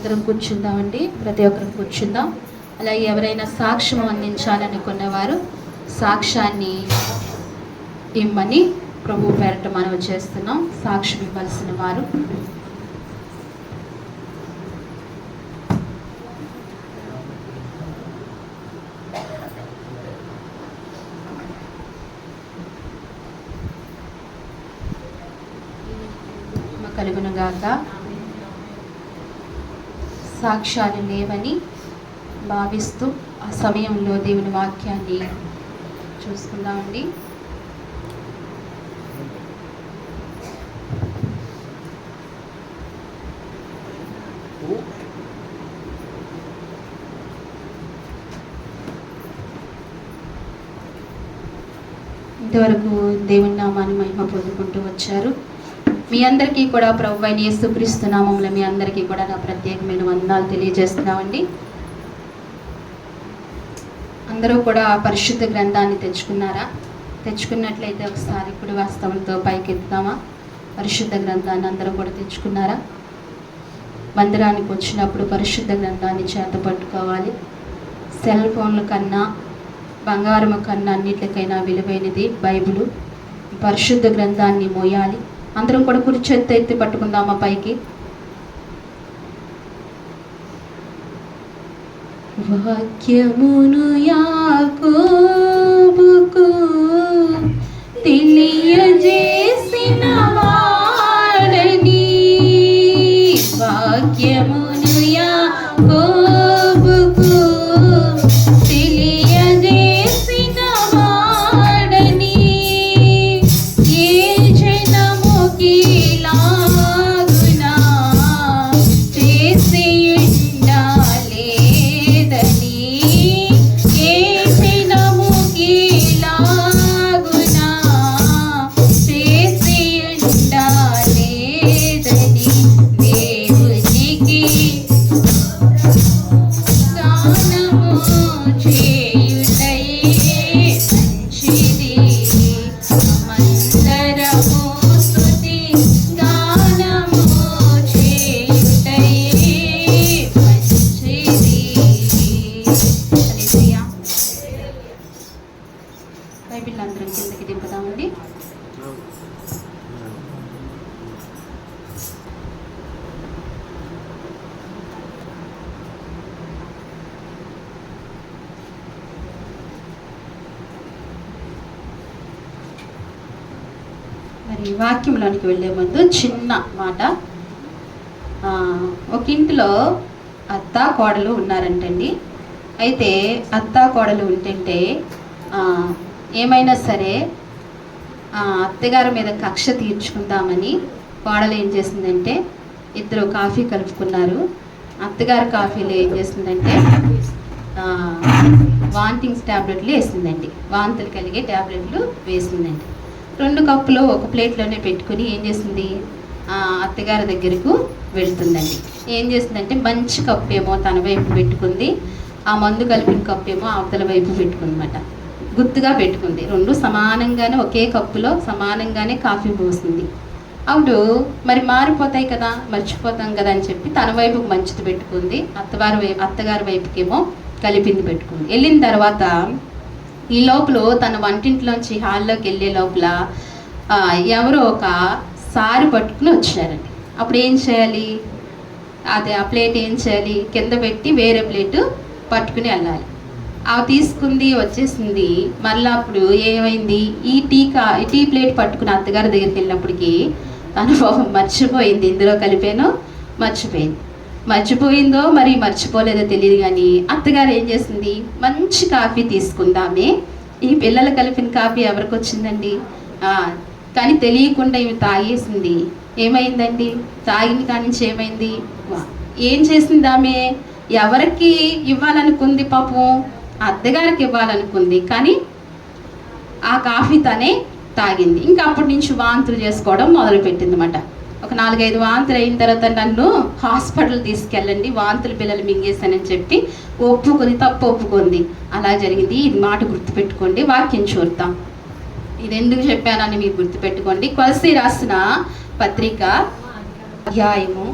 అందరం కూర్చుందామండి. ప్రతి ఒక్కరు కూర్చుందాం. అలాగే ఎవరైనా సాక్ష్యం అందించాలనుకున్నవారు సాక్ష్యాన్ని ఇమ్మని ప్రభు పేరట మనం చేస్తున్నాం. సాక్ష్యం ఇవ్వాల్సిన వారు కలుగునుగాక. సాక్ష్యాలు లేవని భావిస్తూ ఆ సమయంలో దేవుని వాక్యాన్ని చూసుకుందామండి. ఇంతవరకు దేవుని నామాన్ని మహిమ పొందుకుంటూ వచ్చారు. మీ అందరికీ కూడా ప్రభు అయిన యేసుక్రీస్తు నామములో మీ అందరికీ కూడా నా ప్రత్యేకమైన వందనాలు తెలియజేస్తున్నామండి. అందరూ కూడా పరిశుద్ధ గ్రంథాన్ని తెచ్చుకున్నారా? తెచ్చుకున్నట్లయితే ఒకసారి కుడి వాస్తవంతో పైకెత్తుతామా? పరిశుద్ధ గ్రంథాన్ని అందరూ కూడా తెచ్చుకున్నారా? మందిరానికి వచ్చినప్పుడు పరిశుద్ధ గ్రంథాన్ని చేత పట్టుకోవాలి. సెల్ ఫోన్ల కన్నా బంగారము కన్నా అన్నిటికైనా విలువైనది బైబిలు. పరిశుద్ధ గ్రంథాన్ని మోయాలి. అందరం కూడా కుడి చేత్తో ఎత్తి పట్టుకుందామా పైకి? వాక్యమును యాకోబుకు తెలియజేసిన వాడని, వాక్యమును యాకోబుకు తెలియజేసిన వాడని, ఏ జనముకి లాగునా చేసి ఉండాలేదని, ఏ జనముకి లాగునా చేసి ఉండాలేదని, దేవునికి గానము చేయుటై మంచిది, మందరము స్తుతి గానము చేయుటై మంచిది. హల్లెలూయా. బైబిల్ అందరం కిందకి దింపుదామండి. మరి వాక్యంలోనికి వెళ్ళే ముందు చిన్న మాట. ఒక ఇంటిలో అత్త కోడలు ఉన్నారంటండి. అయితే అత్త కోడలు ఉంటుంటే ఏమైనా సరే అత్తగారి మీద కక్ష తీర్చుకుందామని కోడలు ఏం చేసిందంటే, ఇద్దరు కాఫీ కలుపుకున్నారు. అత్తగారి కాఫీలో ఏం చేసిందంటే వాంటింగ్స్ ట్యాబ్లెట్లు వేసిందండి. వాంతులు కలిగే ట్యాబ్లెట్లు వేసిందండి. 2 కప్పులు ఒక ప్లేట్లోనే పెట్టుకుని ఏం చేసింది, అత్తగారి దగ్గరకు వెళ్తుందండి. ఏం చేసిందంటే మంచి కప్పు ఏమో తన వైపు పెట్టుకుంది, ఆ మందు కలిపిన కప్పు ఏమో అవతల వైపు పెట్టుకుందన్నమాట. గుర్తుగా పెట్టుకుంది. 2 సమానంగానే ఒకే కప్పులో సమానంగానే కాఫీ పోసింది. అప్పుడు మరి మారిపోతాయి కదా, మర్చిపోతాం కదా అని చెప్పి తన వైపుకు మంచిది పెట్టుకుంది, అత్తగారి వైపుకేమో కలిపింది పెట్టుకుంది. వెళ్ళిన తర్వాత ఈ లోపల తన వంటింట్లోంచి హాల్లోకి వెళ్ళే లోపల ఎవరో ఒక సారి పట్టుకుని వచ్చారండి. అప్పుడు ఏం చేయాలి, అదే ఆ ప్లేట్ ఏం చేయాలి, కింద పెట్టి వేరే ప్లేటు పట్టుకుని వెళ్ళాలి. అవి తీసుకుంది, వచ్చేసింది. మళ్ళీ అప్పుడు ఏమైంది, ఈ టీ ప్లేట్ పట్టుకుని అత్తగారి దగ్గరికి వెళ్ళినప్పటికీ తను మర్చిపోయింది, ఇందులో కలిపాను మర్చిపోయిందో మరి మర్చిపోలేదో తెలియదు. కానీ అత్తగారు ఏం చేసింది, మంచి కాఫీ తీసుకుందామే, ఈ పిల్లలు కలిపిన కాఫీ ఎవరికి వచ్చిందండి, కానీ తెలియకుండా ఇవి తాగేసింది. ఏమైందండి, తాగిన కానించి ఏమైంది, ఏం చేసింది ఆమె, ఎవరికి ఇవ్వాలనుకుంది, పాపం అత్తగారికి ఇవ్వాలనుకుంది, కానీ ఆ కాఫీ తనే తాగింది. ఇంకా అప్పటి నుంచి వాంతులు చేసుకోవడం మొదలుపెట్టింది అన్నమాట. ఒక 4-5 వాంతులు అయిన తర్వాత నన్ను హాస్పిటల్ తీసుకెళ్ళండి, వాంతులు పిల్లలు మింగేశానని చెప్పి తప్పు ఒప్పుకుంది. అలా జరిగింది. ఇది మాట గుర్తుపెట్టుకోండి. వాక్యం చూద్దాం. ఇది ఎందుకు చెప్పానని మీరు గుర్తుపెట్టుకోండి. కొలస్సీ రాసిన పత్రిక అధ్యాయము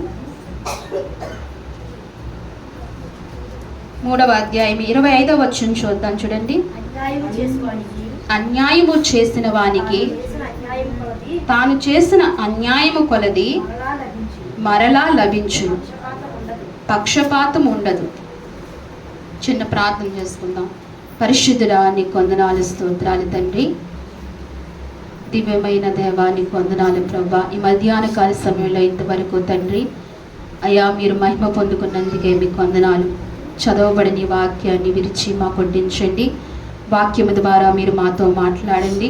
3వ అధ్యాయం 25వ వచనం చూద్దాం చూడండి. అన్యాయము చేసిన వానికి తాను చేసిన అన్యాయము కొలది మరలా లభించును, పక్షపాతం ఉండదు. చిన్న ప్రార్థన చేసుకుందాం. పరిశుద్ధుడా, నీకు వందనాలు, స్తోత్రాలు తండ్రి. దివ్యమైన దేవానికి వందనాలు ప్రభా. ఈ మధ్యాహ్న కాల సమయంలో ఇంతవరకు తండ్రి అయ్యా మీరు మహిమ పొందుకున్నందుకే మీకు వందనాలు. చదవబడిన వాక్యాన్ని విరిచి మాకు వడ్డించండి. వాక్యము ద్వారా మీరు మాతో మాట్లాడండి,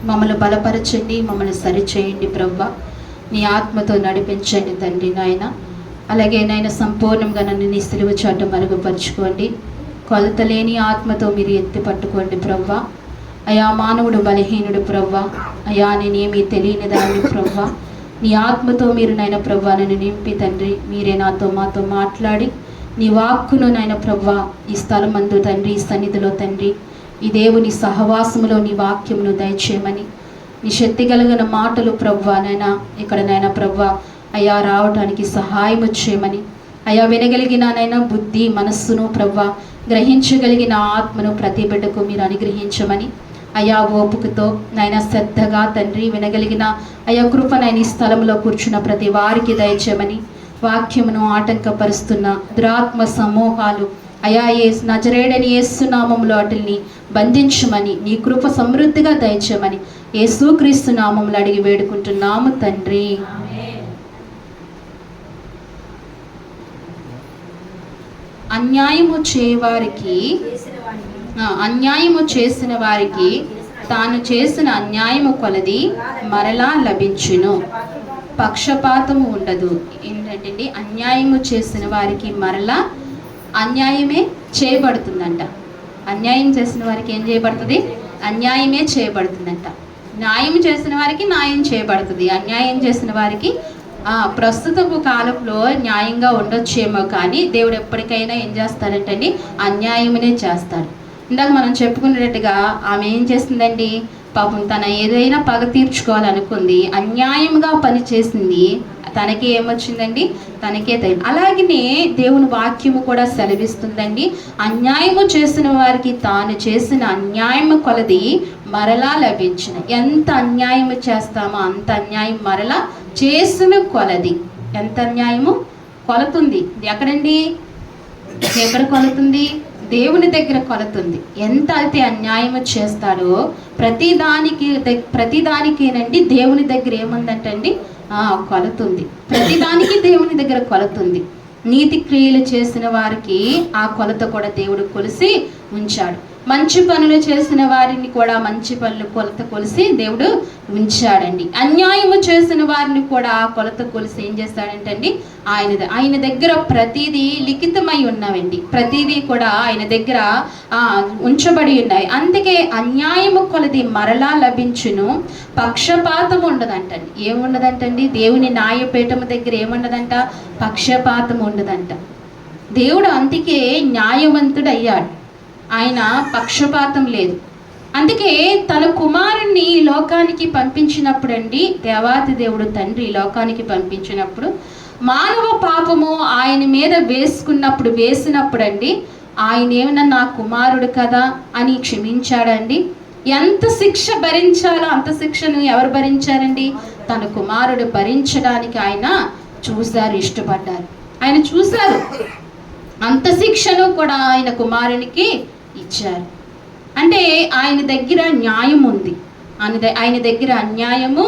మమ్మల్ని బలపరచండి, మమ్మల్ని సరిచేయండి ప్రభా. నీ ఆత్మతో నడిపించండి తండ్రి నాయన. అలాగే నాయన సంపూర్ణంగా నన్ను నీ సిలువ చాటు మరుగుపరుచుకోండి. కొలత లేని ఆత్మతో మీరు ఎత్తి పట్టుకోండి ప్రభా. అయా మానవుడు బలహీనుడు ప్రభా. అయా నేనేమీ తెలియని దాన్ని ప్రభా. నీ ఆత్మతో మీరు నాయన ప్రభా నన్ను నింపి తండ్రి మీరే నాతో మాతో మాట్లాడి నీ వాక్కును నాయన ప్రభా ఈ స్థలమందు తండ్రి, ఈ సన్నిధిలో తండ్రి, ఈ దేవుని సహవాసములో నీ వాక్యమును దయచేయమని, నీ శక్తి కలిగిన మాటలు ప్రభా నైనా ఇక్కడ నైనా ప్రభా అయ్యా రావటానికి సహాయం చేయమని, అయ్యా వినగలిగిననైనా బుద్ధి మనస్సును ప్రభా గ్రహించగలిగిన ఆత్మను ప్రతి బిడ్డకు మీరు అనుగ్రహించమని, అయా ఓపుకతో నైనా శ్రద్ధగా తండ్రి వినగలిగిన అయా కృపనైన ఈ స్థలంలో కూర్చున్న ప్రతి వారికి దయచేయమని, వాక్యమును ఆటంకపరుస్తున్న దురాత్మ సమూహాలు అయా నజరేయుడైన యేసు నామములో వాటిని బంధించమని, నీ కృప సమృద్ధిగా దయచేయమని యేసుక్రీస్తు నామములో అడిగి వేడుకుంటున్నాము తండ్రి. అన్యాయము చేసిన వారికి తాను చేసిన అన్యాయము కొలది మరలా లభించును, పక్షపాతము ఉండదు. ఏంటంటే అన్యాయము చేసిన వారికి మరలా అన్యాయమే చేయబడుతుందంట. అన్యాయం చేసిన వారికి ఏం చేయబడుతుంది? అన్యాయమే చేయబడుతుందంట. న్యాయం చేసిన వారికి న్యాయం చేయబడుతుంది. అన్యాయం చేసిన వారికి ప్రస్తుతపు కాలంలో న్యాయంగా ఉండొచ్చేమో, కానీ దేవుడు ఎప్పటికైనా ఏం చేస్తాడంటండి? అన్యాయమునే చేస్తాడు. ఇందాక మనం చెప్పుకునేటట్టుగా ఆమె ఏం చేసిందండి? పాపం తన ఏదైనా పగ తీర్చుకోవాలనుకుంది, అన్యాయంగా పని చేసింది, తనకి ఏమొచ్చిందండి? తనకే తెలియదు. అలాగనే దేవుని వాక్యము కూడా సెలవిస్తుందండి, అన్యాయము చేసిన వారికి తాను చేసిన అన్యాయము కొలది మరలా లభించిన. ఎంత అన్యాయము చేస్తామో అంత అన్యాయం మరలా చేసిన కొలది. ఎంత అన్యాయము కొలతుంది. ఎక్కడండి? ఎక్కడ కొలుతుంది? దేవుని దగ్గర కొలుతుంది. ఎంత అయితే అన్యాయము చేస్తాడో ప్రతిదానికేనండి దేవుని దగ్గర ఏముందంటండి? కొలుతుంది. ప్రతిదానికి దేవుని దగ్గర కొలుతుంది. నీతి క్రియలు చేసిన వారికి ఆ కొలత కూడా దేవుడు కొలిసి ఉంచాడు. మంచి పనులు చేసిన వారిని కూడా మంచి పనులు కొలత కొలిసి దేవుడు ఉంచాడండి. అన్యాయము చేసిన వారిని కూడా ఆ కొలత కొలిసి ఏం చేస్తాడంటండి? ఆయన దగ్గర ప్రతిదీ లిఖితమై ఉన్నవండి. ప్రతిదీ కూడా ఆయన దగ్గర ఉంచబడి ఉన్నాయి. అందుకే అన్యాయము కొలది మరలా లభించును, పక్షపాతం ఉండదంటండి. ఏముండదంటండి? దేవుని న్యాయపీఠము దగ్గర ఏముండదంట? పక్షపాతం ఉండదంట. దేవుడు అందుకే న్యాయవంతుడు అయ్యాడు. ఆయన పక్షపాతం లేదు. అందుకే తన కుమారుణ్ణి ఈ లోకానికి పంపించినప్పుడు అండి, దేవాతి దేవుడు తండ్రి లోకానికి పంపించినప్పుడు మానవ పాపము ఆయన మీద వేసినప్పుడు అండి, ఆయన ఏమన్నా నా కుమారుడు కదా అని క్షమించాడండి. ఎంత శిక్ష భరించాలో అంత శిక్షను ఎవరు భరించారండి? తన కుమారుడు భరించడానికి ఆయన చూశారు, ఇష్టపడ్డారు. ఆయన చూశారు, అంత శిక్షను కూడా ఆయన కుమారునికి ఇచ్చారు. అంటే ఆయన దగ్గర న్యాయం ఉంది, ఆయన దగ్గర అన్యాయము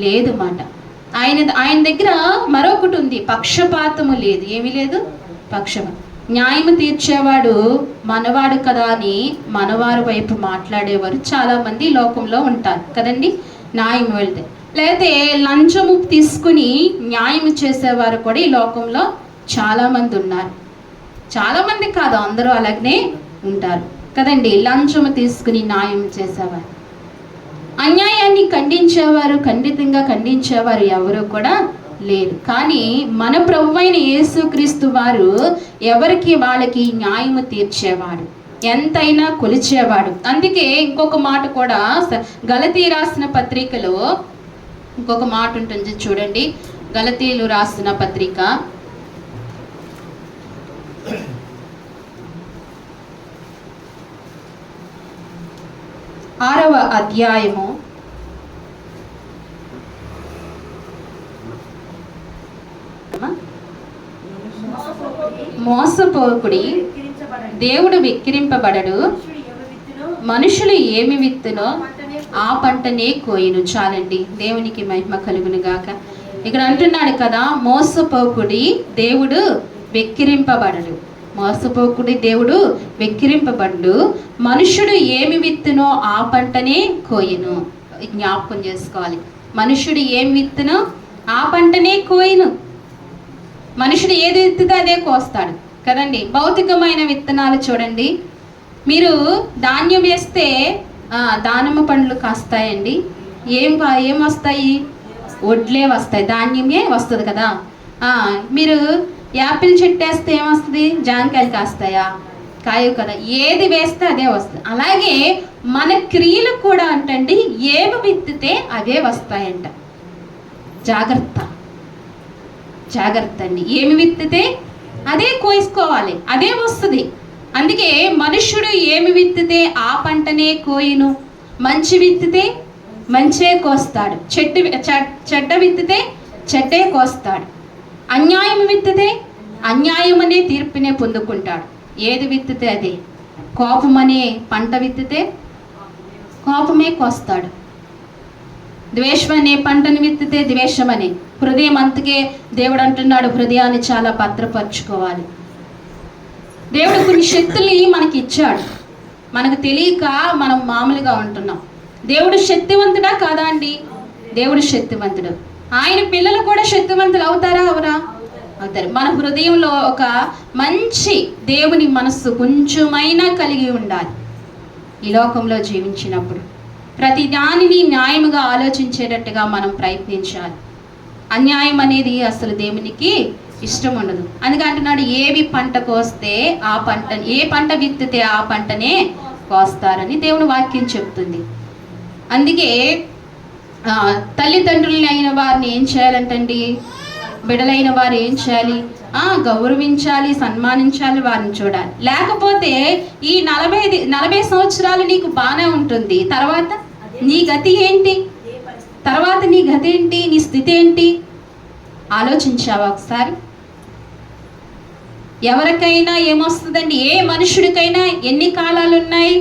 లేదు మాట. ఆయన దగ్గర మరొకటి ఉంది, పక్షపాతము లేదు. ఏమీ లేదు, పక్షపాతం. న్యాయము తీర్చేవాడు మనవాడు కదా అని మనవారి వైపు మాట్లాడేవారు చాలా మంది లోకంలో ఉంటారు కదండి. న్యాయం వెళ్తే లేకపోతే లంచము తీసుకుని న్యాయం చేసేవారు కూడా ఈ లోకంలో చాలా మంది ఉన్నారు. చాలా మంది కాదు, అందరూ అలాగనే ఉంటారు కదండి. లంచము తీసుకుని న్యాయం చేసేవారు, అన్యాయాన్ని ఖండితంగా ఖండించేవారు ఎవరు కూడా లేరు. కానీ మన ప్రభువైన యేసుక్రీస్తు వారు ఎవరికి వాళ్ళకి న్యాయము తీర్చేవాడు, ఎంతైనా కొలిచేవాడు. అందుకే ఇంకొక మాట కూడా గలతీ రాసిన పత్రికలో ఇంకొక మాట ఉంటుంది చూడండి. గలతీలు రాసిన పత్రిక 6వ అధ్యాయము 6వ మోసపోకుడి, దేవుడు వెక్కిరింపబడడు, మనుషులు ఏమి విత్తునో ఆ పంటనే కోయును. చాలండి, దేవునికి మహిమ కలుగును గాక. ఇక్కడ అంటున్నాడు కదా, మోసపోకుడి, దేవుడు వెక్కిరింపబడడు. మోసపోకుడి, దేవుడు వెక్కిరింపబడు, మనుషుడు ఏమి విత్తునో ఆ పంటనే కోయును. జ్ఞాపకం చేసుకోవాలి, మనుషుడు ఏమి విత్తునో ఆ పంటనే కోయును. మనుషుడు ఏది విత్తుతో అదే కోస్తాడు కదండి. భౌతికమైన విత్తనాలు చూడండి, మీరు ధాన్యం వేస్తే దానిమ్మ పండ్లు కాస్తాయండి. ఏం వస్తాయి? వడ్లే వస్తాయి, ధాన్యమే వస్తుంది కదా. మీరు యాపిల్ చెట్టు వేస్తే ఏమొస్తుంది? జాంకాయలు కాస్తాయా? కాయవు కదా. ఏది వేస్తే అదే వస్తుంది. అలాగే మన క్రియలు కూడా అంటండి, ఏమి విత్తితే అవే వస్తాయంట. జాగ్రత్త జాగ్రత్త అండి. ఏమి విత్తితే అదే కోసుకోవాలి, అదే వస్తుంది. అందుకే మనుష్యుడు ఏమి విత్తితే ఆ పంటనే కోయును. మంచి విత్తితే మంచే కోస్తాడు, చెడ్డ విత్తితే చెడ్డే కోస్తాడు. అన్యాయం విత్తితే అన్యాయమనే తీర్పునే పొందుకుంటాడు. ఏది విత్తితే అదే. కోపమనే పంట విత్తితే కోపమే కోస్తాడు. ద్వేషం అనే పంటను విత్తితే ద్వేషమనే. హృదయం, అందుకే దేవుడు అంటున్నాడు, హృదయాన్ని చాలా భద్రపరచుకోవాలి. దేవుడు కొన్ని శక్తుల్ని మనకి ఇచ్చాడు, మనకు తెలియక మనం మామూలుగా ఉంటున్నాం. దేవుడు శక్తివంతుడా కాదా అండి? దేవుడు శక్తివంతుడు. ఆయన పిల్లలు కూడా శక్తివంతులు అవుతారా? అవరా? అవుతారు. మన హృదయంలో ఒక మంచి దేవుని మనస్సు కొంచెమైనా కలిగి ఉండాలి. ఈ లోకంలో జీవించినప్పుడు ప్రతి దానిని న్యాయముగా ఆలోచించేటట్టుగా మనం ప్రయత్నించాలి. అన్యాయం అనేది అసలు దేవునికి ఇష్టం ఉండదు. అందుకే అంటున్నాడు, ఏవి పంట కోస్తే ఆ పంట, ఏ పంట విత్తితే ఆ పంటనే కోస్తారని దేవుని వాక్యం చెప్తుంది. అందుకే తల్లిదండ్రులని అయిన వారిని ఏం చేయాలంటండి? బిడలైన వారు ఏం చేయాలి? గౌరవించాలి, సన్మానించాలి, వారిని చూడాలి. లేకపోతే ఈ 40 సంవత్సరాలు నీకు బాగానే ఉంటుంది, తర్వాత నీ గతి ఏంటి? తర్వాత నీ గతి ఏంటి? నీ స్థితి ఏంటి? ఆలోచించావా ఒకసారి? ఎవరికైనా ఏమొస్తుందండి? ఏ మనుషుడికైనా ఎన్ని కాలాలు ఉన్నాయి?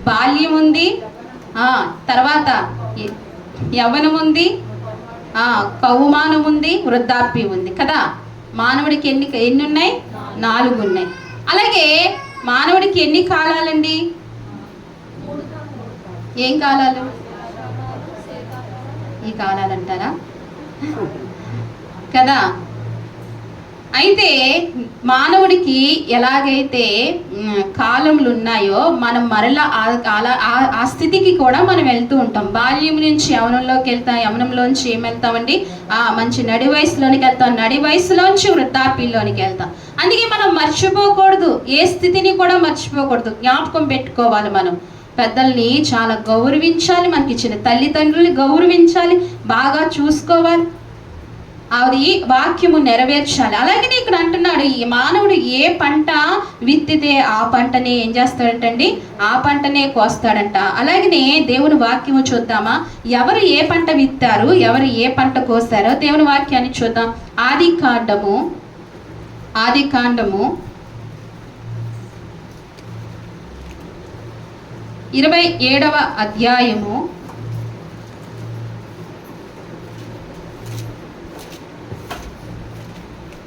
బాల్యం ఉంది, తర్వాత యవ్వనం ఉంది, కౌమానం ఉంది, వృద్ధాప్యం ఉంది కదా. మానవుడికి ఎన్ని ఉన్నాయి? 4 ఉన్నాయి. అలాగే మానవుడికి ఎన్ని కాలాలండి? ఏం కాలాలు? ఈ కాలాలు అంటారా కదా. అయితే మానవుడికి ఎలాగైతే కాలములు ఉన్నాయో మనం మరలా ఆ స్థితికి కూడా మనం వెళ్తూ ఉంటాం. బాల్యం నుంచి యవనంలోకి వెళ్తాం, యవనంలోంచి ఏం వెళ్తామండి? మంచి నడి వయసులోనికి వెళ్తాం, నడి వయసులోంచి వృద్ధాప్యంలోనికి వెళ్తాం. అందుకే మనం మర్చిపోకూడదు, ఏ స్థితిని కూడా మర్చిపోకూడదు. జ్ఞాపకం పెట్టుకోవాలి. మనం పెద్దల్ని చాలా గౌరవించాలి, మనకి ఇచ్చిన తల్లిదండ్రుల్ని గౌరవించాలి, బాగా చూసుకోవాలి, అది వాక్యము నెరవేర్చాలి. అలాగే ఇక్కడ అంటున్నాడు, ఈ మానవుడు ఏ పంట విత్తితే ఆ పంటనే ఏం చేస్తాడంటండి? ఆ పంటనే కోస్తాడంట. అలాగనే దేవుని వాక్యము చూద్దామా? ఎవరు ఏ పంట విత్తారు, ఎవరు ఏ పంట కోస్తారో దేవుని వాక్యాన్ని చూద్దాం. ఆది కాండము 27వ అధ్యాయము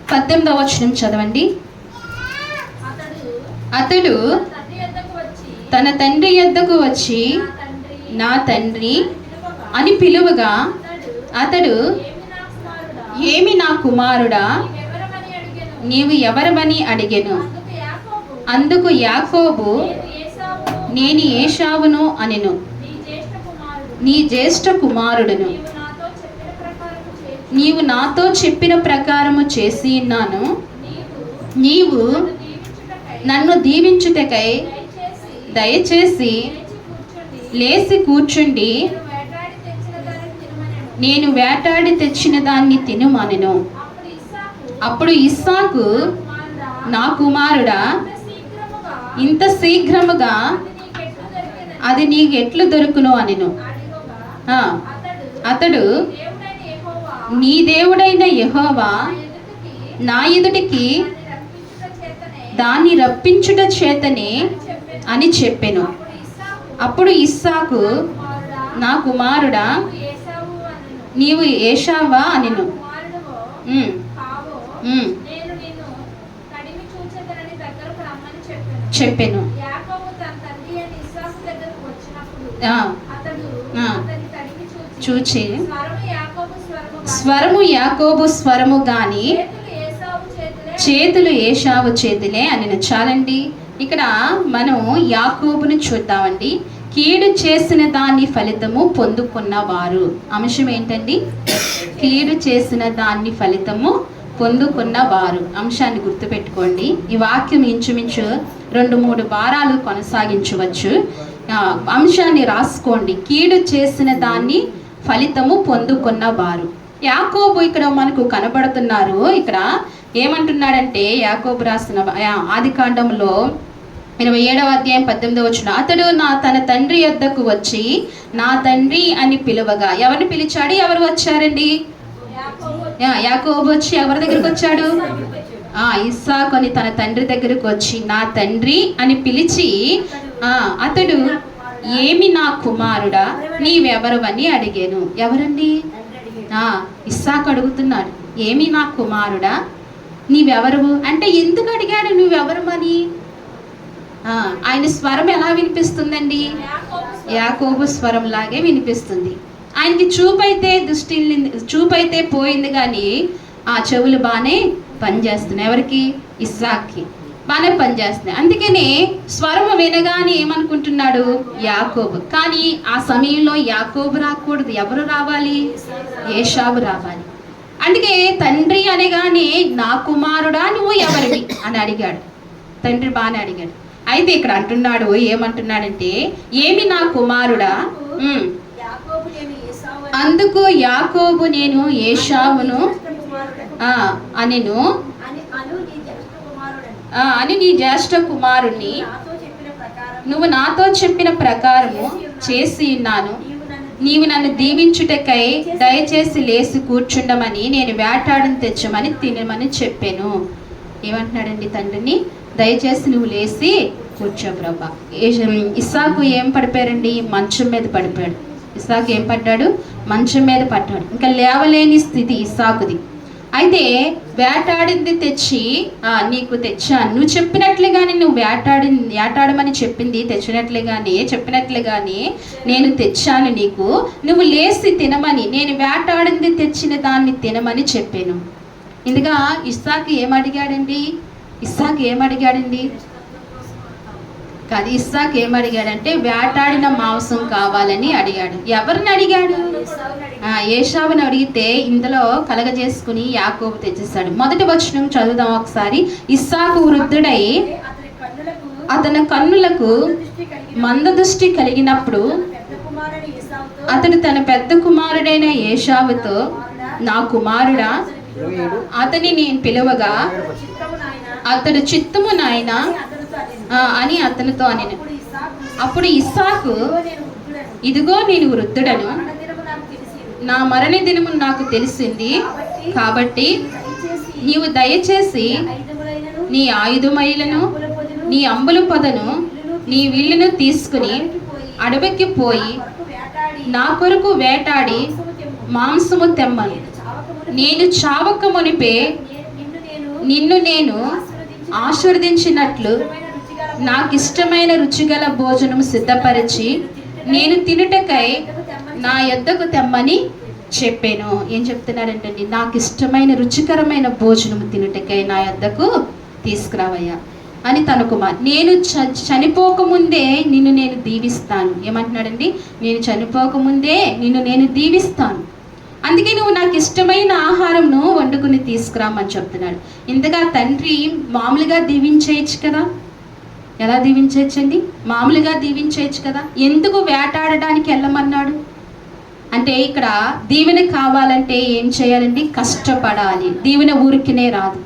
18వ వచనం చదవండి. అతడు తన తండ్రి యొద్దకు వచ్చి, నా తండ్రి అని పిలువగా, అతడు, ఏమి నా కుమారుడా, నీవు ఎవరమని అడిగెను. అందుకు యాకోబు, నేను ఏశావును అనెను, నీ జ్యేష్ఠ కుమారుడును, నీవు నాతో చెప్పిన ప్రకారము చేసి ఉన్నాను. నీవు నన్ను దీవించుటకై దయచేసి లేచి కూర్చుండి నేను వేటాడి తెచ్చిన దాన్ని తినుమనెను. అప్పుడు ఇస్సాకు, నా కుమారుడా, ఇంత శీఘ్రముగా అది నీకు ఎట్లు దొరుకును అనెను. అతడు నీ దేవుడైన యెహోవా నా ఎదుటికి దాన్ని రప్పించుట చేతనే అని చెప్పెను. అప్పుడు ఇస్సాకు, నా కుమారుడా, నీవు ఏశావా అనెను. చెప్పెను. చూచి స్వరము యాకోబు స్వరము గాని చేతులు ఏశావు చేతులే అని. చాలండి, ఇక్కడ మనం యాకోబుని చూద్దామండి. కీడు చేసిన దాని ఫలితము పొందుకున్నవారు. అంశం ఏంటండి? కీడు చేసిన దాన్ని ఫలితము పొందుకున్నవారు. అంశాన్ని గుర్తుపెట్టుకోండి. ఈ వాక్యం ఇంచుమించు 2-3 వారాలు కొనసాగించవచ్చు. అంశాన్ని రాసుకోండి. కీడు చేసిన దాన్ని ఫలితము పొందుకున్నవారు. యాకోబు ఇక్కడ మనకు కనబడుతున్నారు. ఇక్కడ ఏమంటున్నాడంటే, యాకోబు రాసిన ఆదికాండంలో 27వ అధ్యాయం 18వ వచనం, అతడు తన తండ్రి యొద్దకు వచ్చి నా తండ్రి అని పిలువగా. ఎవరిని పిలిచాడు? ఎవరు వచ్చారండి? యాకోబు వచ్చి ఎవరి దగ్గరికి వచ్చాడు? ఇస్సాకు అని తన తండ్రి దగ్గరకు వచ్చి నా తండ్రి అని పిలిచి, అతడు ఏమి నా కుమారుడా నీవెవరు అని అడిగాను. ఎవరండి? ఇస్సాకు అడుగుతున్నాడు, ఏమి నా కుమారుడా నీవెవరు అంటే. ఎందుకు అడిగాడు నువ్వెవరు అని? ఆయన స్వరం ఎలా వినిపిస్తుందండి? యాకోబు స్వరం లాగే వినిపిస్తుంది. ఆయనకి చూపైతే పోయింది కానీ ఆ చెవులు బాగానే పనిచేస్తున్నాయి. ఎవరికి? ఇస్సాక్కి బాగానే పనిచేస్తున్నాయి. అందుకనే స్వరము వినగానే ఏమనుకుంటున్నాడు యాకోబు. కానీ ఆ సమయంలో యాకోబు రాకూడదు. ఎవరు రావాలి? ఏశావు రావాలి. అందుకే తండ్రి అనగానే నా కుమారుడా నువ్వు ఎవరివి అని అడిగాడు. తండ్రి బాగానే అడిగాడు. అయితే ఇక్కడ అంటున్నాడు, ఏమంటున్నాడంటే ఏమి నా కుమారుడా. అందుకు యాకోబు నేను ఏశావును అనెను అని నీ జ్యేష్ఠ కుమారుణ్ణి నువ్వు నాతో చెప్పిన ప్రకారము చేసి ఉన్నాను. నీవు నన్ను దీవించుటకై దయచేసి లేచి కూర్చుండమని నేను వేటాడిని తెచ్చమని తినమని చెప్పాను. ఏమంటున్నాడండి తండ్రిని? దయచేసి నువ్వు లేచి కూర్చో ప్రభా. ఇస్సాకు ఏం పడిపోయారండి? మంచం మీద పడిపోయాడు. ఇస్సాకు ఏం పడ్డాడు? మంచం మీద పడ్డాడు. ఇంకా లేవలేని స్థితి ఇస్సాకుది. అయితే వేటాడింది తెచ్చి నీకు తెచ్చాను, నువ్వు చెప్పినట్లుగానే, నువ్వు వేటాడమని చెప్పింది చెప్పినట్లుగానే నేను తెచ్చాను నీకు, నువ్వు లేచి తినమని, నేను వేటాడింది తెచ్చిన దాన్ని తినమని చెప్పాను. ఇందుగా ఇస్సాకు ఏమడిగాడండి? కాదు, ఇస్సాకు ఏమడిగాడంటే వేటాడిన మాంసం కావాలని అడిగాడు. ఎవరిని అడిగాడు? ఏశావుని అడిగితే ఇందులో కలగజేసుకుని యాకోబు తెచ్చేస్తాడు. మొదటి వచనం చదువుదాం ఒకసారి. ఇస్సాకు వృద్ధుడై అతని కన్నులకు మందదృష్టి కలిగినప్పుడు అతడు తన పెద్ద కుమారుడైన ఏశావుతో నా కుమారుడా అతని నేను పిలువగా అతడు చిత్తము నాయనా అని అతనితో అనెను. అప్పుడు ఇస్సాకు, ఇదిగో నేను వృద్ధుడను, నా మరణ దినము నాకు తెలిసింది, కాబట్టి నీవు దయచేసి నీ ఆయుధమైలను నీ అంబుల పొదను నీ విల్లును తీసుకుని అడవికి పోయి నా కొరకు వేటాడి మాంసము తెమ్మను. నేను చావక మునిపే నిన్ను నేను ఆశీర్వదించినట్లు నాకిష్టమైన రుచిగల భోజనము సిద్ధపరిచి నేను తినుటకై నా యొద్దకు తెమ్మని చెప్పాను. ఏం చెప్తున్నాడంటే, నాకు ఇష్టమైన రుచికరమైన భోజనము తినుటకై నా యొద్దకు తీసుకురావయ్యా అని తన కుమార్. నేను చనిపోకముందే నిన్ను నేను దీవిస్తాను. ఏమంటున్నాడండి? నేను చనిపోకముందే నిన్ను నేను దీవిస్తాను, అందుకే నువ్వు నాకు ఇష్టమైన ఆహారంను వండుకుని తీసుకురామని చెప్తున్నాడు. ఇంతగా తండ్రి మామూలుగా దీవించేయచ్చు కదా? ఎలా దీవించవచ్చండి? మామూలుగా దీవించేయచ్చు కదా? ఎందుకు వేటాడడానికి వెళ్ళమన్నాడు అంటే, ఇక్కడ దీవెన కావాలంటే ఏం చేయాలండి? కష్టపడాలి. దీవెన ఊరికినే రాదు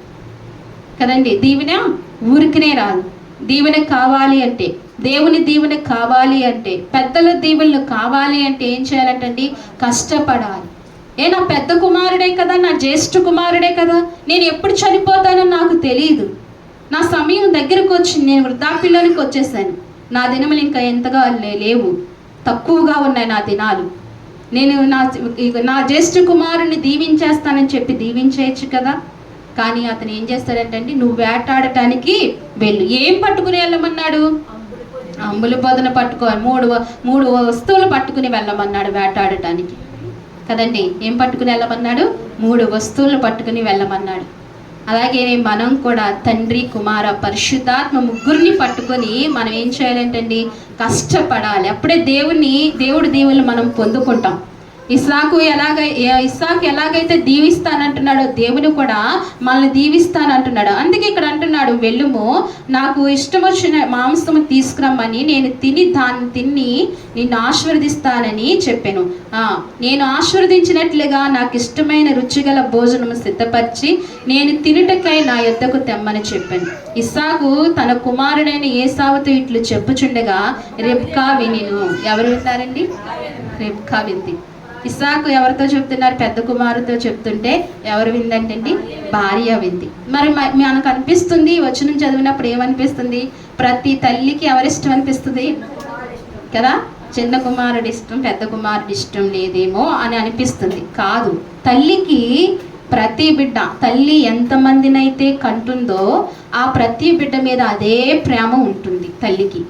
కదండి. దీవెన ఊరికినే రాదు. దీవెన కావాలి అంటే దేవుని దీవెన కావాలి అంటే, పెద్దల దీవెనలు కావాలి అంటే ఏం చేయాలంటండి? కష్టపడాలి. నా పెద్ద కుమారుడే కదా, నా జ్యేష్ఠ కుమారుడే కదా, నేను ఎప్పుడు చనిపోతానో నాకు తెలియదు, నా సమయం దగ్గరకు వచ్చింది, నేను వృద్ధాప్యంలోనికి వచ్చేసాను, నా దినములు ఇంకా ఎంతగా లేవు, తక్కువగా ఉన్నాయి నా దినాలు, నేను నా జ్యేష్ఠ కుమారుని దీవించేస్తానని చెప్పి దీవించేయచ్చు కదా. కానీ అతను ఏం చేస్తాడంటే, నువ్వు వేటాడటానికి వెళ్ళు. ఏం పట్టుకుని వెళ్ళమన్నాడు? అంబులి పొదను పట్టుకోవాలి. మూడు వస్తువులు పట్టుకుని వెళ్ళమన్నాడు వేటాడటానికి కదండి. ఏం పట్టుకుని వెళ్ళమన్నాడు? 3 వస్తువులు పట్టుకుని వెళ్ళమన్నాడు. అలాగే మనం కూడా తండ్రి, కుమార, పరిశుద్ధాత్మ ముగ్గురిని పట్టుకొని మనం ఏం చేయాలంటండి? కష్టపడాలి. అప్పుడే దేవుడి దీవెనలు మనం పొందుకుంటాం. ఇస్సాకు ఎలాగైతే దీవిస్తానంటున్నాడో దేవుని కూడా మనల్ని దీవిస్తానంటున్నాడు. అందుకే ఇక్కడ అంటున్నాడు, వెళ్ళుము, నాకు ఇష్టం వచ్చిన మాంసము తీసుకురమ్మని, నేను తిని నిన్ను ఆశీర్వదిస్తానని చెప్పాను. నేను ఆశీర్వదించినట్లుగా నాకు ఇష్టమైన రుచిగల భోజనము సిద్ధపరిచి నేను తినుటకై నా యొద్దకు తెమ్మని చెప్పాను. ఇస్సాకు తన కుమారుడైన ఏసావుతో ఇట్లు చెప్పుచుండగా రెబ్కా వినెను. ఎవరు విన్నారండి? రెబ్కా వింది. ఇస్సాకు ఎవరితో చెప్తున్నారు? పెద్ద కుమారుతో చెప్తుంటే ఎవరు విందంటండి? భార్య వింది. మరి మనకు అనిపిస్తుంది, వచనం చదివినప్పుడు ఏమనిపిస్తుంది? ప్రతి తల్లికి ఎవరిష్టం అనిపిస్తుంది కదా? చిన్న కుమారుడి ఇష్టం, పెద్ద కుమారుడి ఇష్టం లేదేమో అని అనిపిస్తుంది. కాదు, తల్లికి ప్రతి బిడ్డ, తల్లి ఎంతమందినైతే కంటుందో ఆ ప్రతి బిడ్డ మీద అదే ప్రేమ ఉంటుంది తల్లికి.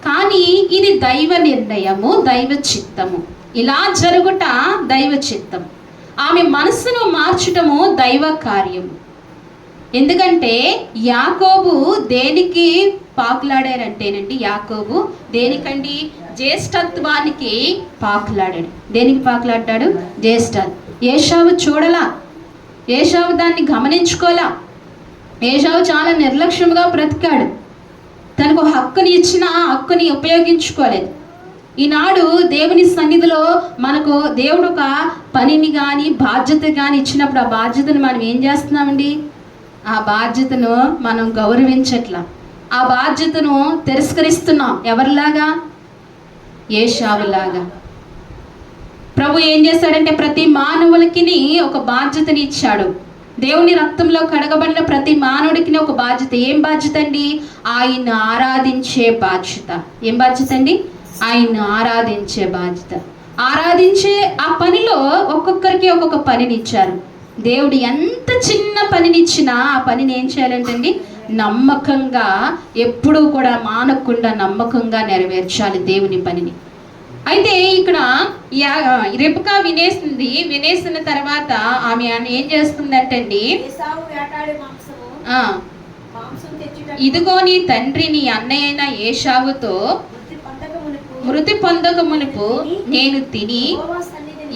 కానీ ఇది దైవ నిర్ణయము, దైవ చిత్తము. ఇలా జరుగుట దైవ చిత్తం. ఆమె మనసును మార్చటము దైవ కార్యము. ఎందుకంటే యాకోబు దేనికి పాకులాడారంటేనండి, యాకోబు దేనికండి? జ్యేష్ఠత్వానికి పాకులాడాడు. దేనికి పాకులాడ్డాడు? జ్యేష్ఠత్వం. ఏశావు చూడలా, ఏశావు దాన్ని గమనించుకోలా. ఏశావు చాలా నిర్లక్ష్యంగా బ్రతికాడు. తనకు హక్కుని ఇచ్చిన ఆ హక్కుని ఉపయోగించుకోలేదు. ఈనాడు దేవుని సన్నిధిలో మనకు దేవుడు ఒక పనిని కానీ బాధ్యత కానీ ఇచ్చినప్పుడు ఆ బాధ్యతను మనం ఏం చేస్తున్నామండి? ఆ బాధ్యతను మనం గౌరవించట్లా, ఆ బాధ్యతను తిరస్కరిస్తున్నాం. ఎవరిలాగా? ఏశావులాగా. ప్రభు ఏం చేశాడంటే ప్రతి మానవులకి ఒక బాధ్యతని ఇచ్చాడు. దేవుని రక్తంలో కడగబడిన ప్రతి మానవుడికి ఒక బాధ్యత. ఏం బాధ్యత అండి? ఆయన్ని ఆరాధించే బాధ్యత. ఏం బాధ్యత అండి? ఆయన్ని ఆరాధించే బాధ్యత. ఆరాధించే ఆ పనిలో ఒక్కొక్కరికి ఒక్కొక్క పనిని ఇచ్చారు. దేవుడు ఎంత చిన్న పనినిచ్చినా ఆ పనిని ఏం చేయాలంటండి? నమ్మకంగా, ఎప్పుడూ కూడా మానకుండా నమ్మకంగా నెరవేర్చాలి దేవుని పనిని. అయితే ఇక్కడ రెబ్కా వినేసిన తర్వాత ఆమె ఏం చేస్తుందంటండి, ఇదిగో నీ తండ్రి నీ అన్నయ్యైన ఏశావుతో మృతి పొందక మునుపు నేను తిని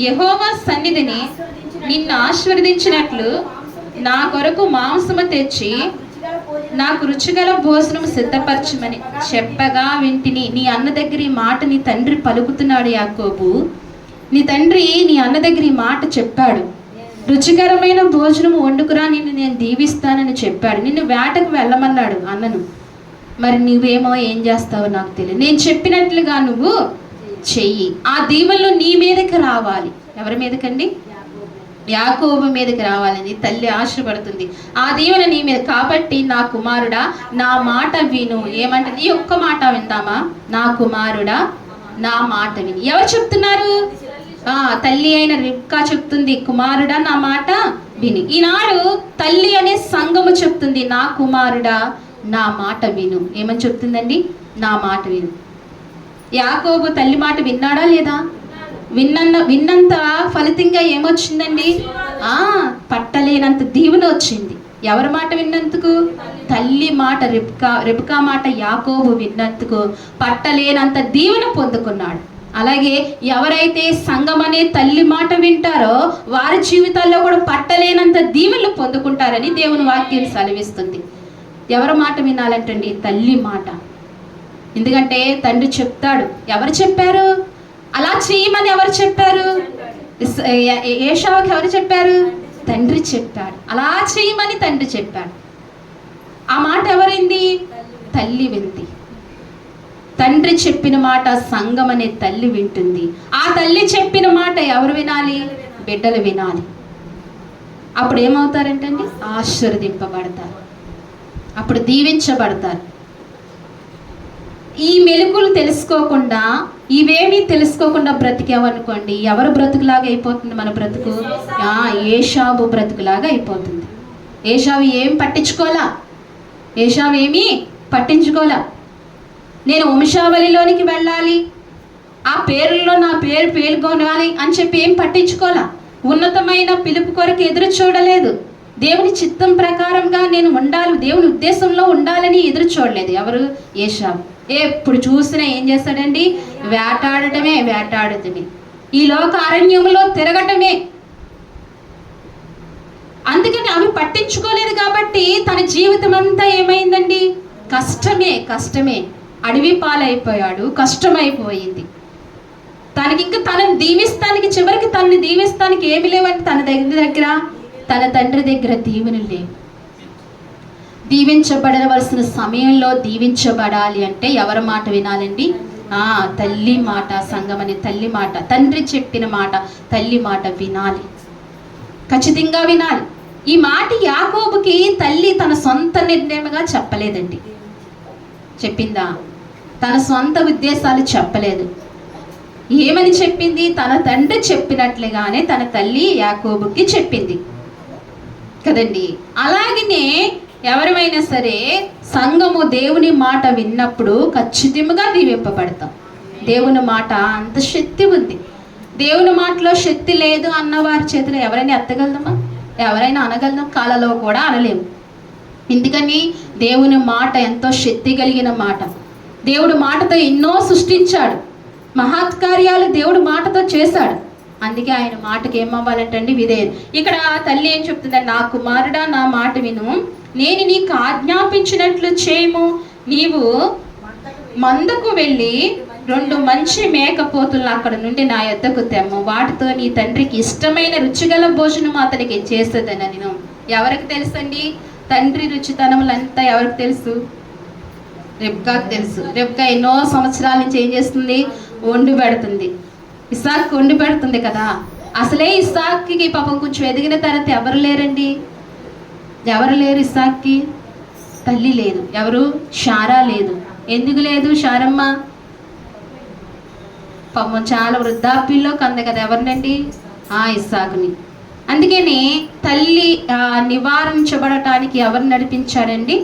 యెహోవా సన్నిధిని నిన్ను ఆశీర్వదించినట్లు నా కొరకు మాంసము తెచ్చి నాకు రుచిగల భోజనం సిద్ధపరచమని చెప్పగా వింటిని. నీ అన్న దగ్గర ఈ మాట నీ తండ్రి పలుకుతున్నాడు యాకోబు. నీ తండ్రి నీ అన్న దగ్గర ఈ మాట చెప్పాడు, రుచికరమైన భోజనం వండుకురా, నిన్ను నేను దీవిస్తానని చెప్పాడు. నిన్ను వేటకు వెళ్ళమన్నాడు అన్నను. మరి నువ్వేమో ఏం చేస్తావో నాకు తెలియదు. నేను చెప్పినట్లుగా నువ్వు చెయ్యి. ఆ దీవెనలు నీ మీదకి రావాలి. ఎవరి మీదకండి? యాకోబు మీదకి రావాలని తల్లి ఆశపడుతుంది. ఆ దీవెన నీ మీద. కాబట్టి నా కుమారుడా నా మాట విను. ఏమంటుంది? ఈ ఒక్క మాట విందామా? నా కుమారుడా నా మాట విని. ఎవరు చెప్తున్నారు? తల్లి అయిన రిబ్కా చెప్తుంది, కుమారుడా నా మాట విని. ఈనాడు తల్లి అనే సంఘము చెప్తుంది, నా కుమారుడా నా మాట విను. ఏమని చెప్తుందండి? నా మాట విను. యాకోబు తల్లి మాట విన్నాడా లేదా? విన్నంత ఫలితంగా ఏమొచ్చిందండి? పట్టలేనంత దీవెన వచ్చింది. ఎవరి మాట విన్నందుకు? తల్లి మాట, రెబ్కా మాట యాకోబు విన్నందుకు పట్టలేనంత దీవెన పొందుకున్నాడు. అలాగే ఎవరైతే సంఘం అనే తల్లి మాట వింటారో వారి జీవితాల్లో కూడా పట్టలేనంత దీవెనలు పొందుకుంటారని దేవుని వాక్యం సెలవిస్తుంది. ఎవరి మాట వినాలంటండి? తల్లి మాట. ఎందుకంటే తండ్రి చెప్తాడు. ఎవరు చెప్పారు అలా చేయమని? ఎవరు చెప్పారు? ఏశావుకి ఎవరు చెప్పారు? తండ్రి చెప్పాడు. అలా చేయమని తండ్రి చెప్పాడు. ఆ మాట ఎవరింది? తల్లి వింది. తండ్రి చెప్పిన మాట సంఘం అనే తల్లి వింటుంది. ఆ తల్లి చెప్పిన మాట ఎవరు వినాలి? బిడ్డలు వినాలి. అప్పుడు ఏమవుతారంటే అండి, ఆశీర్వదింపబడతారు, అప్పుడు దీవించబడతారు. ఈ మెలుకులు తెలుసుకోకుండా, ఇవేమీ తెలుసుకోకుండా బ్రతికామనుకోండి, ఎవరు బ్రతుకులాగా అయిపోతుంది మన బ్రతుకు? ఏషావు బ్రతుకులాగా అయిపోతుంది. ఏషావు ఏం పట్టించుకోలా, ఏషావు ఏమీ పట్టించుకోలా. నేను వంశావళిలోనికి వెళ్ళాలి, ఆ పేరులో నా పేరు పేర్కొనాలి అని చెప్పి ఏం పట్టించుకోలా. ఉన్నతమైన పిలుపు కొరకు ఎదురు చూడలేదు. దేవుని చిత్తం ప్రకారంగా నేను ఉండాలి, దేవుని ఉద్దేశంలో ఉండాలని ఎదురు చూడలేదు. ఎవరు? ఏషావు. ఎప్పుడు చూసినా ఏం చేస్తాడండి? వేటాడటమే, ఈ లోక అరణ్యంలో తిరగటమే. అందుకని అవి పట్టించుకోలేదు కాబట్టి తన జీవితం అంతా ఏమైందండి? కష్టమే. అడవి పాలైపోయాడు, కష్టమైపోయింది. తనకి ఇంకా తనని దీవిస్తానికి, చివరికి తనని దీవిస్తానికి ఏమి లేవంటే తన దగ్గర తన తండ్రి దగ్గర దీవెనలు లేవు. దీవించబడవలసిన సమయంలో దీవించబడాలి అంటే ఎవరి మాట వినాలండి? తల్లి మాట, సంఘమని తల్లి మాట, తండ్రి చెప్పిన మాట, తల్లి మాట వినాలి, ఖచ్చితంగా వినాలి. ఈ మాట యాకోబుకి తల్లి తన సొంత నిర్ణయంగా చెప్పలేదండి. చెప్పిందా? తన సొంత ఉద్దేశాలు చెప్పలేదు. ఏమని చెప్పింది? తన తండ్రి చెప్పినట్లుగానే తన తల్లి యాకోబుకి చెప్పింది కదండి. అలాగనే ఎవరైనా సరే సంఘము దేవుని మాట విన్నప్పుడు ఖచ్చితంగా దీవింపబడతాం. దేవుని మాట అంత శక్తి ఉంది. దేవుని మాటలో శక్తి లేదు అన్న వారి చేతిలో ఎవరైనా ఎత్తగలదమ్మా? ఎవరైనా అనగలదాం? కాలలో కూడా అనలేము. ఎందుకని? దేవుని మాట ఎంతో శక్తి కలిగిన మాట. దేవుడు మాటతో ఎన్నో సృష్టించాడు, మహత్కార్యాలు దేవుడు మాటతో చేశాడు. అందుకే ఆయన మాటకి ఏమవ్వాలంటండి? విధేయం. ఇక్కడ తల్లి ఏం చెప్తుందంటే, నా కుమారుడా నా మాట విను, నేను నీకు ఆజ్ఞాపించినట్లు చేయము. నీవు మందకు వెళ్ళి 2 మంచి మేకపోతులను అక్కడ నుండి నా యొద్దకు తెమ్ము. వాటితో నీ తండ్రికి ఇష్టమైన రుచిగల భోజనం అతనికి చేసేదని నేను. ఎవరికి తెలుసండి తండ్రి రుచితనములంతా? ఎవరికి తెలుసు? రెబ్కాకు తెలుసు. రెబ్కా ఎన్నో సంవత్సరాల నుంచి ఏం చేస్తుంది? వండి పెడుతుంది. ఇస్సాకు వండి పెడుతుంది కదా. అసలే ఇస్సాక్కి పాపం కొంచెం ఎదిగిన తర్వాత ఎవరు లేరండి? ఎవరు లేరు? ఇస్సాక్కి తల్లి లేదు. ఎవరు? శారా లేదు. ఎందుకు లేదు శారమ్మ? పాపం చాలా వృద్ధాప్యంలో కంది కదా. ఎవరినండి? ఇస్సాకుని. అందుకని తల్లి నివారించబడటానికి ఎవరు నడిపించాడండి?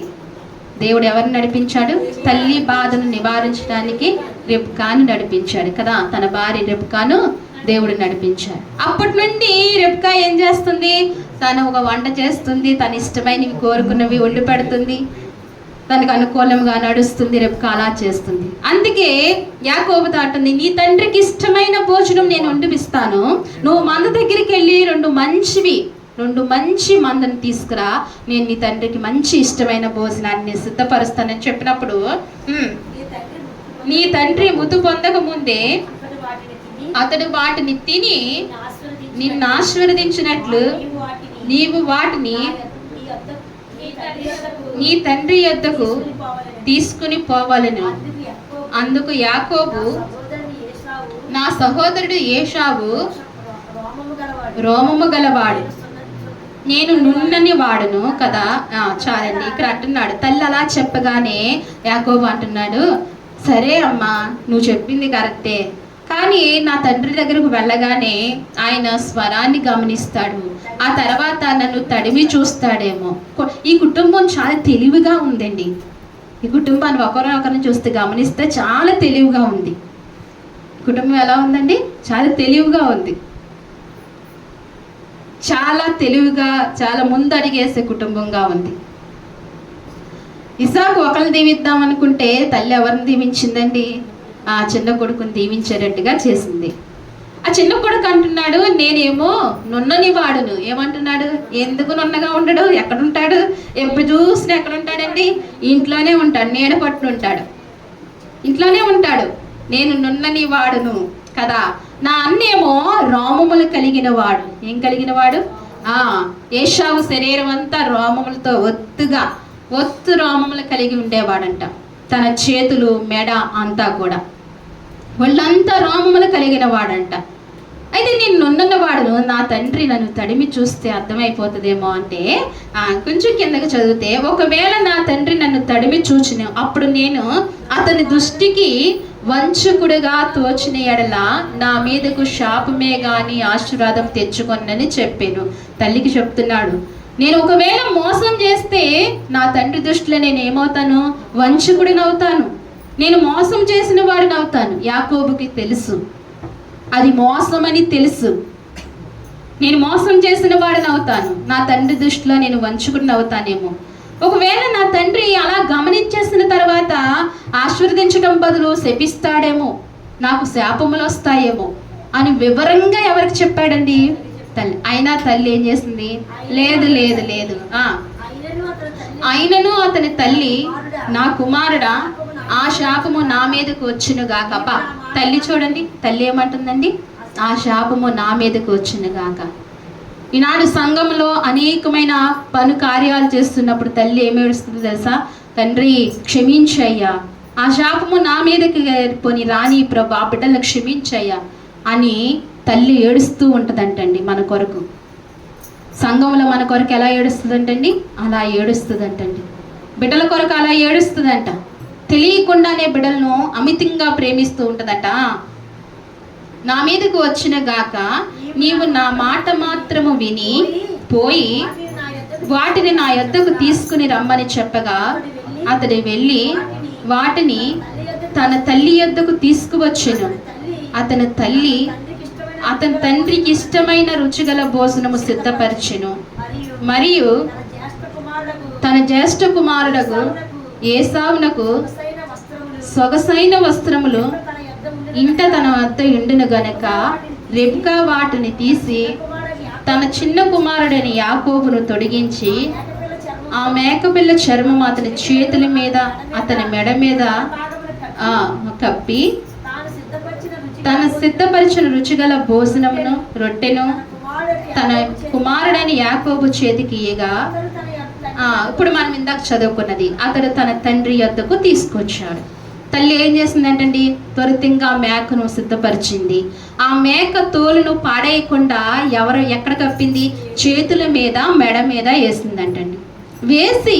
దేవుడు ఎవరిని నడిపించాడు? తల్లి బాధను నివారించడానికి రెబ్కాను నడిపించాడు కదా. తన భార్య రెబ్కాను దేవుడు నడిపించాడు. అప్పటి నుండి రెబ్కా ఏం చేస్తుంది? తను ఒక వంట చేస్తుంది, తన ఇష్టమైనవి కోరుకున్నవి వండి పెడుతుంది, తనకు అనుకూలంగా నడుస్తుంది. రెబ్కా అలా చేస్తుంది. అందుకే యాకోబుతో అంటుంది, నీ తండ్రికి ఇష్టమైన భోజనం నేను వండిపిస్తాను, నువ్వు మంద దగ్గరికి వెళ్ళి 2 మంచి మందని తీసుకురా, నేను నీ తండ్రికి మంచి ఇష్టమైన భోజనాన్ని సిద్ధపరుస్తానని చెప్పినప్పుడు, నీ తండ్రి ముద్దు పొందక ముందే అతడు వాటిని తిని నిన్ను ఆశీర్వదించినట్లు నీవు వాటిని నీ తండ్రి యొద్దకు తీసుకుని పోవాలను. అందుకు యాకోబు, నా సహోదరుడు ఏషావు రోమము గలవాడు, నేను నున్నని వాడును కదా. చాలండి. ఇక్కడ అంటున్నాడు, తల్లి అలా చెప్పగానే యాకోబు అంటున్నాడు, సరే అమ్మా నువ్వు చెప్పింది కరెక్టే, కానీ నా తండ్రి దగ్గరకు వెళ్ళగానే ఆయన స్వరాన్ని గమనిస్తాడు, ఆ తర్వాత నన్ను తడిమి చూస్తాడేమో. ఈ కుటుంబం చాలా తెలివిగా ఉందండి. ఈ కుటుంబాన్ని ఒకరిని చూస్తే గమనిస్తే చాలా తెలివిగా ఉంది. కుటుంబం ఎలా ఉందండి? చాలా తెలివిగా ఉంది. చాలా తెలివిగా, చాలా ముందడిగేసే కుటుంబంగా ఉంది. ఇస్సాకు ఒకరిని దీవిద్దాం అనుకుంటే తల్లి ఎవరిని దీవించిందండి? ఆ చిన్న కొడుకుని దీవించేటట్టుగా చేసింది. ఆ చిన్న కొడుకు అంటున్నాడు, నేనేమో నున్నని వాడును. ఏమంటున్నాడు? ఎందుకు నున్నగా ఉండడు? ఎక్కడుంటాడు? ఎప్పుడు చూసినా ఎక్కడుంటాడండి? ఇంట్లోనే ఉంటాడు, నీడ పట్టునుంటాడు, ఇంట్లోనే ఉంటాడు. నేను నున్నని వాడును కదా. నా అన్నేమో రోమములు కలిగిన వాడు. ఏం కలిగిన వాడు? ఏషావు శరీరం అంతా రోమములతో ఒత్తు రోమములు కలిగి ఉండేవాడంట. తన చేతులు, మెడ అంతా కూడా వాళ్ళంతా రోమములు కలిగిన వాడంట. అయితే నేను నున్నవాడును, నా తండ్రి నన్ను తడిమి చూస్తే అర్థమైపోతుందేమో అంటే కొంచెం కిందకి చదివితే, ఒకవేళ నా తండ్రి నన్ను తడిమి చూచిన అప్పుడు నేను అతని దృష్టికి వంచకుడుగా తోచిన ఎడల నా మీదకు శాపమే గాని ఆశీర్వాదం తెచ్చుకొనని చెప్పాను. తల్లికి చెప్తున్నాడు, నేను ఒకవేళ మోసం చేస్తే నా తండ్రి దృష్టిలో నేను ఏమవుతాను? వంచకుడినవుతాను, నేను మోసం చేసిన వాడిని అవుతాను. యాకోబుకి తెలుసు అది మోసమని తెలుసు. నేను మోసం చేసిన వాడిని అవుతాను, నా తండ్రి దృష్టిలో నేను వంచుకుని అవుతానేమో. ఒకవేళ నా తండ్రి అలా గమనించేసిన తర్వాత ఆశీర్వదించడం బదులు శపిస్తాడేమో, నాకు శాపములు వస్తాయేమో అని వివరంగా ఎవరికి చెప్పాడండి? తల్లి. అయినా తల్లి ఏం చేసింది? లేదు లేదు లేదు, అయినను అతని తల్లి, నా కుమారుడా ఆ శాపము నా మీదకు వచ్చునుగాక. అబ్బా, తల్లి చూడండి, తల్లి ఏమంటుందండి? ఆ శాపము నా మీదకు వచ్చునుగాక. ఈనాడు సంఘంలో అనేకమైన పను కార్యాలు చేస్తున్నప్పుడు తల్లి ఏమి ఏడుస్తుందో తెలుసా? తండ్రి క్షమించయ్యా, ఆ శాపము నా మీదకి పోని రాని ప్రభు, ఆ బిడ్డలను క్షమించయ్యా అని తల్లి ఏడుస్తూ ఉంటుందంటండి మన కొరకు. సంఘంలో మన కొరకు ఎలా ఏడుస్తుందంటండి? అలా ఏడుస్తుందంటండి. బిడ్డల కొరకు అలా ఏడుస్తుందంట. తెలియకుండానే బిడ్డలను అమితంగా ప్రేమిస్తూ ఉంటుందట. నా మీదకు వచ్చిన గాక నీవు నా మాట మాత్రము విని పోయి వాటిని నా యొద్దకు తీసుకుని రమ్మని చెప్పగా అతడు వెళ్ళి వాటిని తన తల్లి యొద్దకు తీసుకువచ్చెను. అతని తల్లి అతని తండ్రికి ఇష్టమైన రుచిగల భోజనము సిద్ధపరిచెను. మరియు తన జ్యేష్ఠ కుమారుడకు ఏసావునకు సొగసైన వస్త్రములు ఇంట తన వద్ద ఉండును గనక రెబ్కా వాటిని తీసి తన చిన్న కుమారుడైన యాకోబును తొడిగించి ఆ మేకపిల్ల చర్మం అతని చేతుల మీద అతని మెడ మీద కప్పి తన సిద్ధపరిచిన రుచిగల భోజనమును రొట్టెను తన కుమారుడైన యాకోబు చేతికి ఇయ్యగా, ఇప్పుడు మనం ఇందాక చదువుకున్నది, అతడు తన తండ్రి యొద్దకు తీసుకొచ్చాడు. తల్లి ఏం చేసిందంటండి? త్వరితంగా మేకను సిద్ధపరిచింది. ఆ మేక తోలును పాడేయకుండా ఎక్కడ కప్పింది? చేతుల మీద, మెడ మీద వేసిందంటండి. వేసి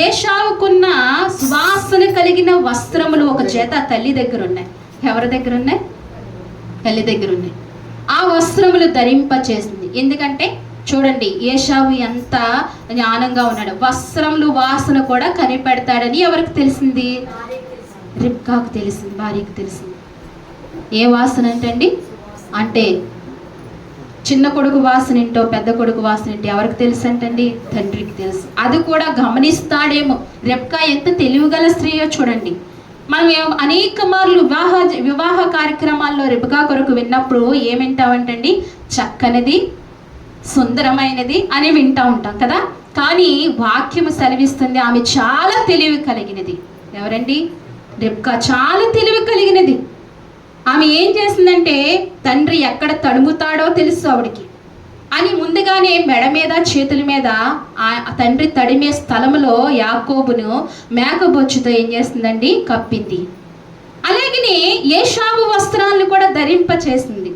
ఏశావుకున్న సువాసన కలిగిన వస్త్రములు ఒక జత తల్లి దగ్గర ఉన్నాయి. ఎవరి దగ్గర ఉన్నాయి? తల్లి దగ్గర ఉన్నాయి. ఆ వస్త్రములు ధరింప చేసింది. ఎందుకంటే చూడండి, ఏశావు ఎంత జ్ఞానంగా ఉన్నాడు. వస్త్రములు వాసన కూడా కనిపెడతాడని ఎవరికి తెలిసింది? రిబ్కాకు తెలిసింది, భార్యకు తెలిసింది. ఏ వాసన అంటే చిన్న కొడుకు వాసన ఏంటో, పెద్ద కొడుకు వాసన ఏంటో ఎవరికి తెలుసు అంటండి? తండ్రికి తెలుసు. అది కూడా గమనిస్తాడేమో. రిబ్కా ఎంత తెలివిగల స్త్రీయో చూడండి. మనం అనేక మార్లు వివాహ కార్యక్రమాల్లో రిబ్కా కొరకు విన్నప్పుడు ఏం వింటామంటండి? చక్కనిది, సుందరమైనది అని వింటూ ఉంటాం కదా. కానీ వాక్యము సెలవిస్తుంది ఆమె చాలా తెలివి కలిగినది. ఎవరండి? రిబ్కా చాలా తెలివి కలిగినది. ఆమె ఏం చేసిందంటే తండ్రి ఎక్కడ తడుముతాడో తెలుసు ఆవిడికి అని ముందుగానే మెడ మీద, చేతుల మీద ఆ తండ్రి తడిమే స్థలంలో యాకోబును మేకబొచ్చుతో ఏం చేసిందండి? కప్పింది. అలాగనే ఏశావు వస్త్రాలను కూడా ధరింప చేసింది.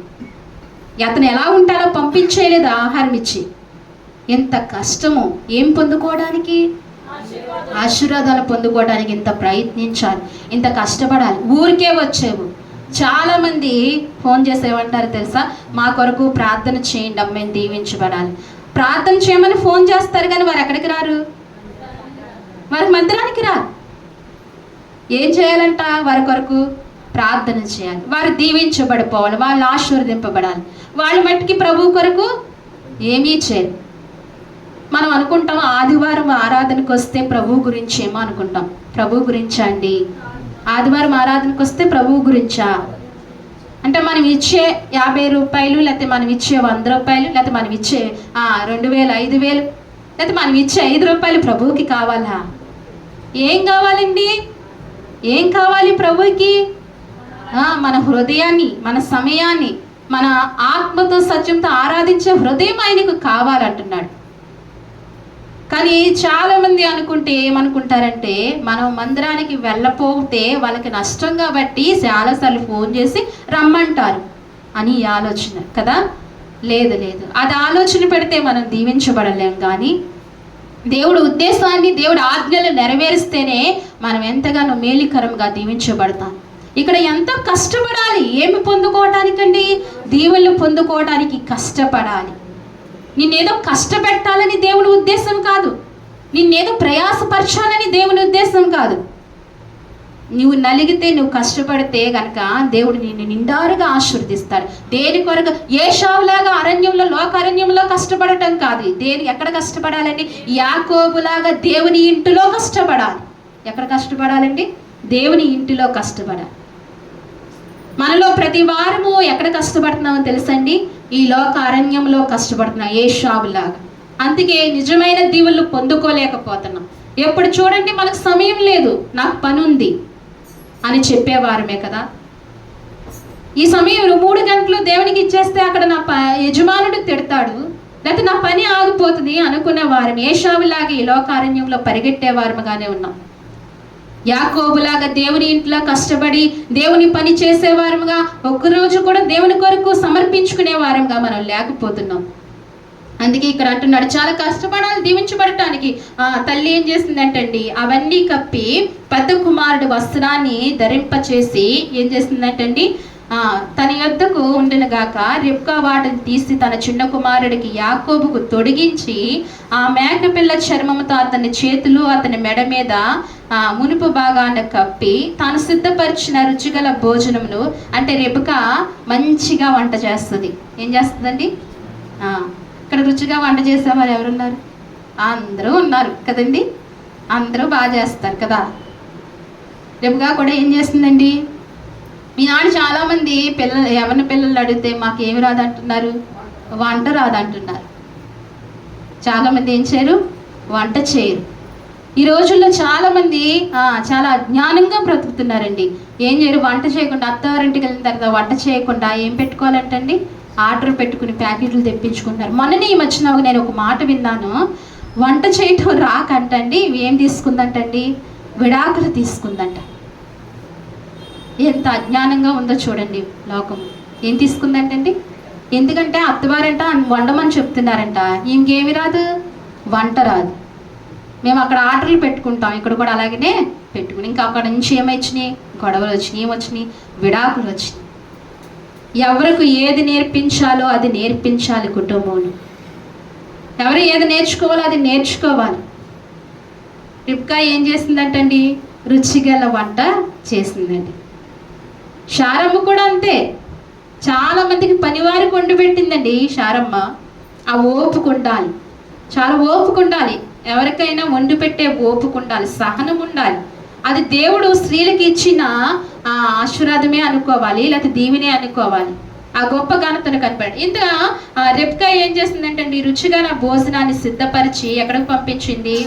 అతను ఎలా ఉంటాడో పంపించేయలేదు ఆహారం ఇచ్చి. ఎంత కష్టమో ఏం పొందుకోవడానికి? ఆశీర్వాదాలు పొందుకోవడానికి ఇంత ప్రయత్నించాలి, ఇంత కష్టపడాలి. ఊరికే వచ్చేవు. చాలామంది ఫోన్ చేసేమంటారు తెలుసా? మా కొరకు ప్రార్థన చేయండి అమ్మ, మేము దీవించబడాలి. ప్రార్థన చేయమని ఫోన్ చేస్తారు కానీ వారు ఎక్కడికి రారు, వారి మందిరానికి రారు. ఏం చేయాలంట? వారి కొరకు ప్రార్థన చేయాలి, వారు దీవించబడిపోవాలి, వాళ్ళు ఆశీర్వదింపబడాలి. వాళ్ళ మట్టికి ప్రభు కొరకు ఏమీ చేయరు. మనం అనుకుంటాం ఆదివారం ఆరాధనకు వస్తే ప్రభు గురించి ఏమో అనుకుంటాం. ప్రభు గురించా అండి? ఆదివారం ఆరాధనకు వస్తే ప్రభువు గురించా అంటే మనం ఇచ్చే 50 రూపాయలు, లేకపోతే మనం ఇచ్చే 100 రూపాయలు, లేకపోతే మనం ఇచ్చే 2000, 5000, లేకపోతే మనం ఇచ్చే 5 రూపాయలు ప్రభువుకి కావాలా? ఏం కావాలండి? ఏం కావాలి ప్రభువుకి? మన హృదయాన్ని, మన సమయాన్ని, మన ఆత్మతో సత్యంతో ఆరాధించే హృదయం ఆయనకు కావాలంటున్నాడు. కానీ చాలామంది ఏమనుకుంటారంటే మనం మందిరానికి వెళ్ళపోతే వాళ్ళకి నష్టం కాబట్టి చాలాసార్లు ఫోన్ చేసి రమ్మంటారు అని ఆలోచన కదా. లేదు, అది ఆలోచన పెడితే మనం దీవించబడలేం. కానీ దేవుడు ఉద్దేశాన్ని, దేవుడు ఆజ్ఞలు నెరవేరిస్తేనే మనం ఎంతగానో మేలుకరంగా దీవించబడతాం. ఇక్కడ ఎంతో కష్టపడాలి. ఏమి పొందుకోవటానికండి? దీవెనలు పొందుకోవడానికి కష్టపడాలి. నిన్నేదో కష్టపెట్టాలని దేవుని ఉద్దేశం కాదు, నిన్నేదో ప్రయాసపరచాలని దేవుని ఉద్దేశం కాదు. నువ్వు నలిగితే, నువ్వు కష్టపడితే కనుక దేవుడు నిన్ను నిండారుగా ఆశీర్వదిస్తాడు. దేని కొరకు? ఏశావులాగా అరణ్యంలో, లోకారణ్యంలో కష్టపడటం కాదు. ఎక్కడ కష్టపడాలండి? యాకోబులాగా దేవుని ఇంటిలో కష్టపడాలి. ఎక్కడ కష్టపడాలండి? దేవుని ఇంటిలో కష్టపడాలి. మనలో ప్రతి వారము ఎక్కడ కష్టపడుతున్నామో తెలుసండి? ఈ లోక అరణ్యంలో కష్టపడుతున్నాం ఏశావులాగా. అందుకే నిజమైన దీవెనలు పొందుకోలేకపోతున్నాం. ఎప్పుడు చూడండి మనకు సమయం లేదు, నాకు పని ఉంది అని చెప్పేవారమే కదా. ఈ సమయం 3 గంటలు దేవునికి ఇచ్చేస్తే అక్కడ నా యజమానుడు తిడతాడు, లేకపోతే నా పని ఆగిపోతుంది అనుకునే వారం ఏశావులాగా ఈ లోకారణ్యంలో పరిగెట్టేవారముగానే ఉన్నాం. యాకోబులాగా దేవుని ఇంట్లో కష్టపడి దేవుని పని చేసేవారముగా, ఒక్కరోజు కూడా దేవుని కొరకు సమర్పించుకునే వారంగా మనం లేకపోతున్నాం. అందుకే ఇక్కడ అంటున్నాడు, చాలా కష్టపడాలి దీవించబడటానికి. తల్లి ఏం చేసిందంటండి? అవన్నీ కప్పి పెద్ద కుమారుడు వస్త్రాన్ని ధరింపచేసి ఏం చేసిందంటండి? తన యొద్దకు ఉండినగాక రెబ్కా వాటిని తీసి తన చిన్న కుమారుడికి యాకోబుకు తొడిగించి ఆ మేకపిల్ల చర్మముతో అతని చేతులు, అతని మెడ మీద మునుపు భాగాన కప్పి తాను సిద్ధపరిచిన రుచిగల భోజనమును, అంటే రెబ్కా మంచిగా వంట చేస్తుంది. ఏం చేస్తుందండి? ఇక్కడ రుచిగా వంట చేసేవారు ఎవరున్నారు? అందరూ ఉన్నారు కదండి. అందరూ బాగా చేస్తారు కదా. రెబ్కా కూడా ఏం చేస్తుందండి? ఈనాడు చాలామంది ఎవరిని పిల్లలు అడిగితే మాకేమి రాదంటున్నారు, వంట రాదంటున్నారు. చాలామంది ఏం చేయరు? వంట చేయరు. ఈ రోజుల్లో చాలామంది చాలా అజ్ఞానంగా బ్రతుకుతున్నారండి. ఏం చేయరు? వంట చేయకుండా, అత్తవారింటికి వెళ్ళిన తర్వాత వంట చేయకుండా ఏం పెట్టుకోవాలంటండి? ఆర్డర్ పెట్టుకుని ప్యాకెట్లు తెప్పించుకుంటారు. మొన్ననే ఈ మధ్యన నేను ఒక మాట విన్నాను, వంట చేయటం రాకంటండి ఏం తీసుకుందంటండి? విడాకులు తీసుకుందంట. ఎంత అజ్ఞానంగా ఉందో చూడండి లోకం. ఏం తీసుకుందంటండి? ఎందుకంటే అత్తవారంట వండమని చెప్తున్నారంట, ఇంకేమి రాదు, వంట రాదు. మేము అక్కడ ఆర్డర్లు పెట్టుకుంటాం, ఇక్కడ కూడా అలాగనే పెట్టుకుని ఇంకా అక్కడ నుంచి ఏమొచ్చినాయి? గొడవలు వచ్చినాయి, ఏమొచ్చినాయి? విడాకులు వచ్చినాయి. ఎవరికి ఏది నేర్పించాలో అది నేర్పించాలి కుటుంబంలో. ఎవరు ఏది నేర్చుకోవాలో అది నేర్చుకోవాలి. రిబ్కా ఏం చేసిందంటండి? రుచిగల వంట చేసిందండి. శారమ్మ కూడా అంతే. చాలా మందికి పనివారికి వండి పెట్టిందండి శారమ్మ. ఆ ఓపిక ఉండాలి, చాలా ఓపిక ఉండాలి. ఎవరికైనా వండి పెట్టే ఓపిక ఉండాలి, సహనం ఉండాలి. అది దేవుడు స్త్రీలకు ఇచ్చిన ఆశీర్వాదమే అనుకోవాలి, లేకపోతే దీవెనే అనుకోవాలి. ఆ గొప్ప ఘనతను కనపడి ఇంత రెబ్కా ఏం చేసిందంటండి? రుచిగా నా భోజనాన్ని సిద్ధపరిచి ఎక్కడికి పంపించింది?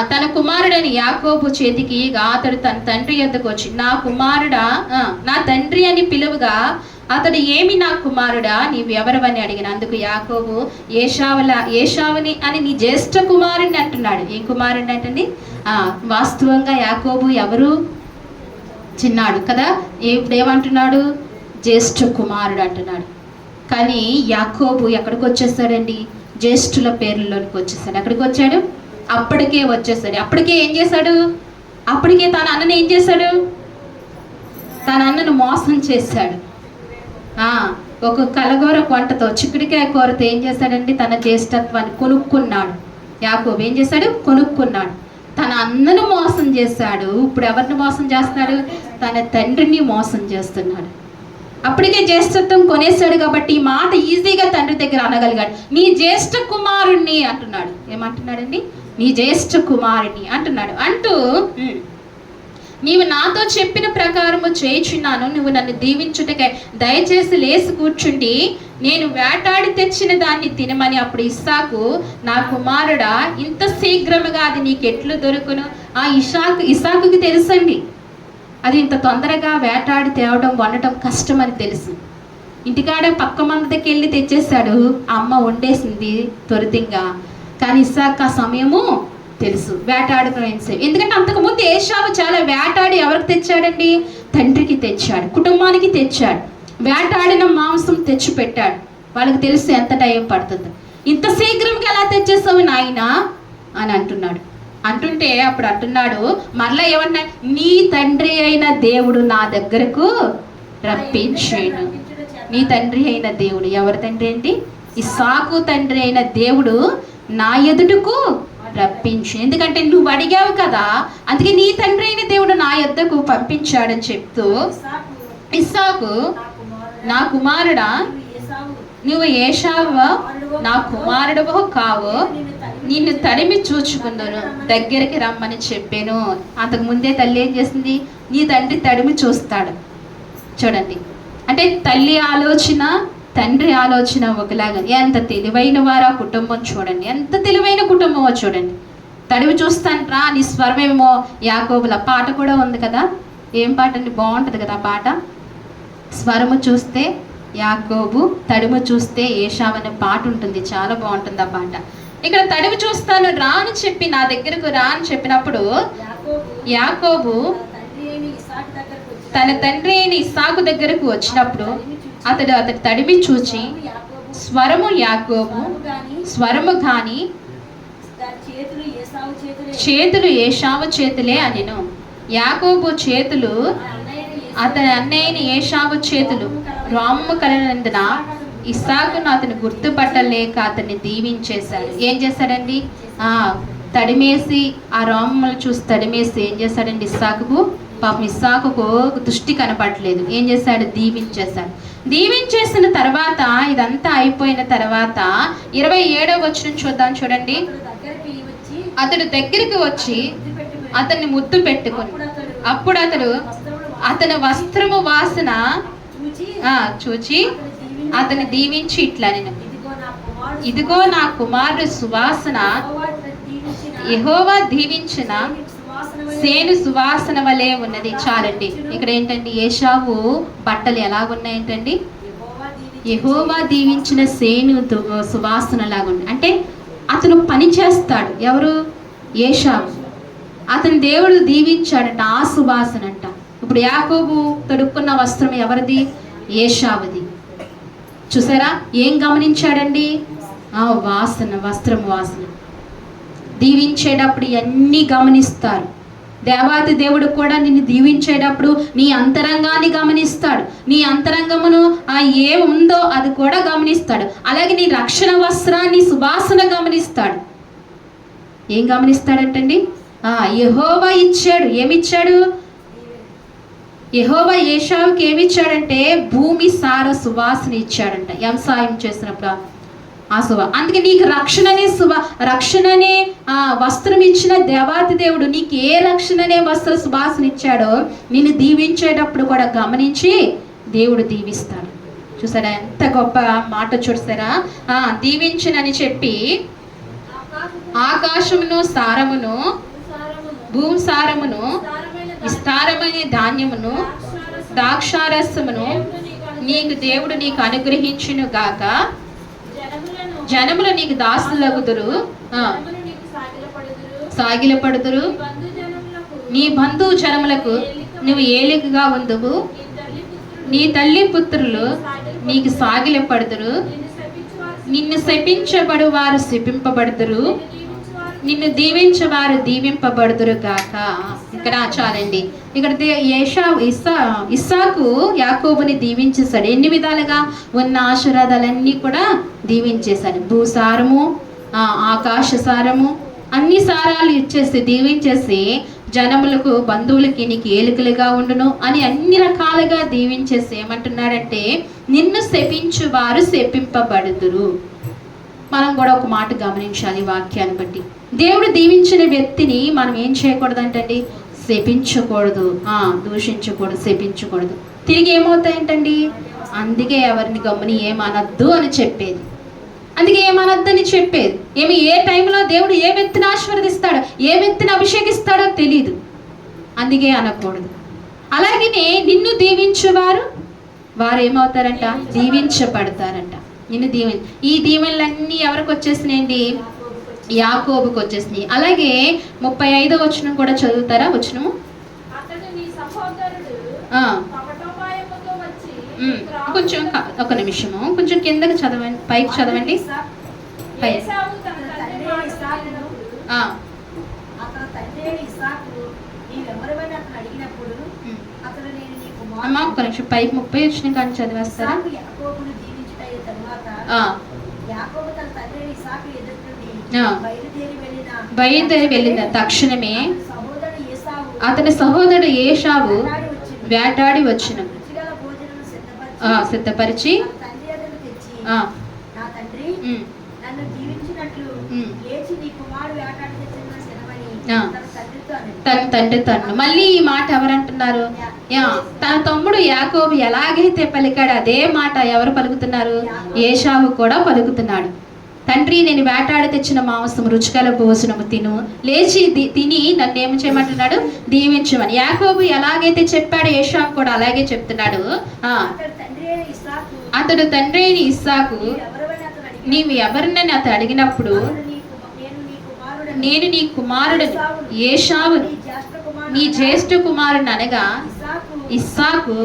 తన కుమారుడని యాకోబు చేతికి అతడు తన తండ్రి యొద్దకు వచ్చి, నా కుమారుడా, నా తండ్రి అని అతడు ఏమి నా కుమారుడా, నీవు ఎవరవని అడిగిన. అందుకు యాకోబు ఏశావుని అని నీ జ్యేష్ఠ కుమారుడిని అంటున్నాడు. ఏం కుమారుడిని అంటండి? వాస్తవంగా యాకోబు ఎవరు? చిన్నాడు కదా. ఇప్పుడు ఏమంటున్నాడు? జ్యేష్ఠ కుమారుడు అంటున్నాడు. కానీ యాకోబు ఎక్కడికి వచ్చేసాడండి? జ్యేష్ఠుల పేర్లలోనికి వచ్చేసాడు. ఎక్కడికి వచ్చాడు? అప్పటికే వచ్చేసాడు. అప్పటికే ఏం చేశాడు? అప్పటికే తన అన్నను ఏం చేశాడు? తన అన్నను మోసం చేశాడు. ఒక కలగూర వంటతో, చిక్కుడికాయ కూరతో ఏం చేశాడండి? తన జ్యేష్ఠత్వాన్ని కొనుక్కున్నాడు. యాకోబు ఏం చేశాడు? కొనుక్కున్నాడు. తన అన్నను మోసం చేశాడు. ఇప్పుడు ఎవరిని మోసం చేస్తున్నాడు? తన తండ్రిని మోసం చేస్తున్నాడు. అప్పటికే జ్యేష్ఠత్వం కొనేశాడు కాబట్టి ఈ మాట ఈజీగా తండ్రి దగ్గర అనగలిగాడు. నీ జ్యేష్ఠ కుమారుణ్ణి అంటున్నాడు. ఏమంటున్నాడండి? నీ జ్యేష్ఠ కుమారుని అంటున్నాడు. అంటూ నీవు నాతో చెప్పిన ప్రకారము చేయుచున్నాను, నువ్వు నన్ను దీవించుటకై దయచేసి లేసి కూర్చుండి నేను వేటాడి తెచ్చిన దాన్ని తినమని. అప్పుడు ఇస్సాకు, నా కుమారుడా, ఇంత శీఘ్రముగా అది నీకు ఎట్లు దొరుకును? ఇస్సాకుకి తెలుసండి, అది ఇంత తొందరగా వేటాడి తేవడం, వండటం కష్టమని తెలుసు. ఇంటికాడ పక్క మందకి వెళ్ళి తెచ్చేసాడు. అమ్మ వండేసింది త్వరితంగా. కానీ ఇస్సాకు ఆ సమయము తెలుసు, వేటాడుకునే. ఎందుకంటే అంతకుముందు ఏశావు చాలా వేటాడి ఎవరికి తెచ్చాడండి? తండ్రికి తెచ్చాడు, కుటుంబానికి తెచ్చాడు. వేటాడిన మాంసం తెచ్చి పెట్టాడు. వాళ్ళకి తెలుసు ఎంత టైం పడుతుందో. ఇంత శీఘ్రంగా ఎలా తెచ్చేసావు నాయనా అని అంటుంటే అప్పుడు అంటున్నాడు మరలా ఏమన్నా, నీ తండ్రి అయిన దేవుడు నా దగ్గరకు రప్పించాడు. నీ తండ్రి అయిన దేవుడు ఎవరి తండ్రి అండి? ఇస్సాకు తండ్రి అయిన దేవుడు నా ఎదుటకు రప్పించు. ఎందుకంటే నువ్వు అడిగావు కదా, అందుకే నీ తండ్రి అయిన దేవుడు నా యొద్దకు పంపించాడని చెప్తూ, ఇస్సాకు నా కుమారుడా, నువ్వు ఏశావు నా కుమారుడవో కావు, నిన్ను తడిమి చూచుకున్నాను, దగ్గరికి రమ్మని చెప్పాను. అంతకు ముందే తల్లి ఏం చేసింది? నీ తండ్రి తడిమి చూస్తాడు. చూడండి, అంటే తల్లి ఆలోచన తండ్రి ఆలోచన ఒకలాగా. ఎంత తెలివైన వారు ఆ కుటుంబం చూడండి, ఎంత తెలివైన కుటుంబమో చూడండి. తడివి చూస్తాంట్రా నీ స్వరమేమో యాకోబుల పాట కూడా ఉంది కదా. ఏం పాట అండి? బాగుంటుంది కదా ఆ పాట. స్వరము చూస్తే యాకోబు, తడిము చూస్తే ఏశావు అనే పాట ఉంటుంది, చాలా బాగుంటుంది ఆ పాట. ఇక్కడ తడివి చూస్తాను రా అని చెప్పి, నా దగ్గరకు రా అని చెప్పినప్పుడు యాకోబు తన తండ్రి అయిన ఇస్సాకు దగ్గరకు వచ్చినప్పుడు అతడు తడిమి చూచి, స్వరము యాకోబు, స్వరము గాని చేతులు ఏశావు చేతులే అనెను. యాకోబు చేతులు అతని అన్నయ్యని ఏశావు చేతులు రాము కలిగినందున ఇస్సాకును అతను గుర్తుపట్టలేక అతన్ని దీవించేశాడు. ఏం చేశాడండి? తడిమేసి ఆ రామములు చూసి తడిమేసి ఏం చేశాడండి? ఇస్సాకుకు, పాపం ఇస్సాకుకు దృష్టి కనపడలేదు. ఏం చేశాడు? దీవించేశాడు. దీవించేసిన తర్వాత ఇదంతా అయిపోయిన తర్వాత 27వ వచనం చూద్దాం. చూడండి, అతడు దగ్గరికి వచ్చి అతన్ని ముద్దు పెట్టుకుని, అప్పుడు అతని వస్త్రము వాసన చూచి అతన్ని దీవించి ఇట్లా, నేను ఇదిగో నా కుమారుడు సువాసన, యెహోవా దీవించిన సేను సువాసన వలె ఉన్నది. చాలండి. ఇక్కడ ఏంటండి? ఏశావు బట్టలు ఎలాగున్నాయంటండి? యెహోవా దీవించిన సేను సువాసన లాగుంది. అంటే అతను పని చేస్తాడు. ఎవరు? ఏశావు. అతని దేవుడు దీవించాడంట, ఆ సువాసన అంట. ఇప్పుడు యాకోబు తొడుక్కున్న వస్త్రం ఎవరిది? ఏశావుది. చూసారా ఏం గమనించాడండి? వాసన, వస్త్రం వాసన. దీవించేటప్పుడు ఇవన్నీ గమనిస్తారు. దేవాతి దేవుడు కూడా నిన్ను దీవించేటప్పుడు నీ అంతరంగాన్ని గమనిస్తాడు. నీ అంతరంగమును ఏ ఉందో అది కూడా గమనిస్తాడు. అలాగే నీ రక్షణ వస్త్రాన్ని, సువాసన గమనిస్తాడు. ఏం గమనిస్తాడంటండి? యెహోవా ఇచ్చాడు. ఏమిచ్చాడు? యెహోవా ఏశావుకి ఏమిచ్చాడంటే భూమి సార సువాసన ఇచ్చాడంట. వ్యవసాయం చేసినప్పుడు ఆ అందుకే నీకు రక్షణనే వస్త్రం ఇచ్చిన దేవాతి దేవుడు నీకు ఏ రక్షణనే వస్త్ర సువాసన ఇచ్చాడో నిన్ను దీవించేటప్పుడు కూడా గమనించి దేవుడు దీవిస్తాడు. చూసారా ఎంత గొప్ప మాట? చూసారా, దీవించనని చెప్పి ఆకాశమును సారమును, భూమి సారమును, విస్తారమైన ధాన్యమును, ద్రాక్షారసమును నీకు దేవుడు నీకు అనుగ్రహించును గాక. జనములు నీకు దాసులగుదురు, సాగిలపడుదురు. నీ బంధు జనములకు నువ్వు ఏలికగా ఉందువు. నీ తల్లి పుత్రులు నీకు సాగిలపడుదురు. నిన్ను శపించబడు వారు శపింపబడుదురు, నిన్ను దీవించేవారు దీవింపబడుదురు గాక. ఇక్కడ చాలండి. ఇక్కడ ఇస్సాకు యాకోబుని దీవించేశాడు. ఎన్ని విధాలుగా ఉన్న ఆశీర్వాదాలన్నీ కూడా దీవించేశాడు. భూసారము, ఆకాశ సారము, అన్ని సారాలు ఇచ్చేసి దీవించేసి జనములకు, బంధువులకి నీకు ఏలికలుగా ఉండును అని అన్ని రకాలుగా దీవించేసి ఏమంటున్నాడంటే నిన్ను శపించు వారు శపింపబడుదురు. మనం కూడా ఒక మాట గమనించాలి వాక్యాన్ని బట్టి. దేవుడు దీవించిన వ్యక్తిని మనం ఏం చేయకూడదంటండి? శపించకూడదు, దూషించకూడదు, శపించకూడదు. తిరిగి ఏమవుతాయంటండి? అందుకే ఎవరిని గమ్ముని ఏమనద్దు అని చెప్పేది. అందుకే ఏమనద్దని చెప్పేది. ఏ టైంలో దేవుడు ఏ వ్యక్తిని ఆశీర్వదిస్తాడో, ఏ వ్యక్తిని అభిషేకిస్తాడో తెలియదు, అందుకే అనకూడదు. అలాగనే నిన్ను దీవించేవారు వారు యాకోబుకి వచ్చేసినాయి. అలాగే 35వ వచనం కూడా చదువుతారా? వచనము కొంచెం ఒక నిమిషము, కొంచెం కిందకి చదవండి, పైకి చదవండి. అమ్మా ఒక నిమిషం, పైకి 30 వచ్చిన కానీ చదివేస్తారా? బయలుదేరి వెళ్ళిన తక్షణమే అతని సహోదరుడు ఏశావు వేటాడి వచ్చిన సిద్ధపరిచి తన తండ్రి తన్ను. మళ్ళీ ఈ మాట ఎవరంటున్నారు? తన తమ్ముడు యాకోబు ఎలాగైతే పలికాడు అదే మాట ఎవరు పలుకుతున్నారు? ఏశావు కూడా పలుకుతున్నాడు. తండ్రి, నేను వేటాడి తెచ్చిన మాంసం రుచికల భోజనము తిను, లేచి తిని నన్ను ఏమి చేయమంటున్నాడు? దీవించమని. యాకోబు ఎలాగైతే చెప్పాడు ఏశావు కూడా అలాగే చెప్తున్నాడు. అతడు తండ్రి అయిన ఇస్సాకు, నీవు ఎవరినని అతడు అడిగినప్పుడు, నేను నీ కుమారుడు ఏశావును, నీ జ్యేష్ఠ కుమారుని అనగా ఇస్సాకు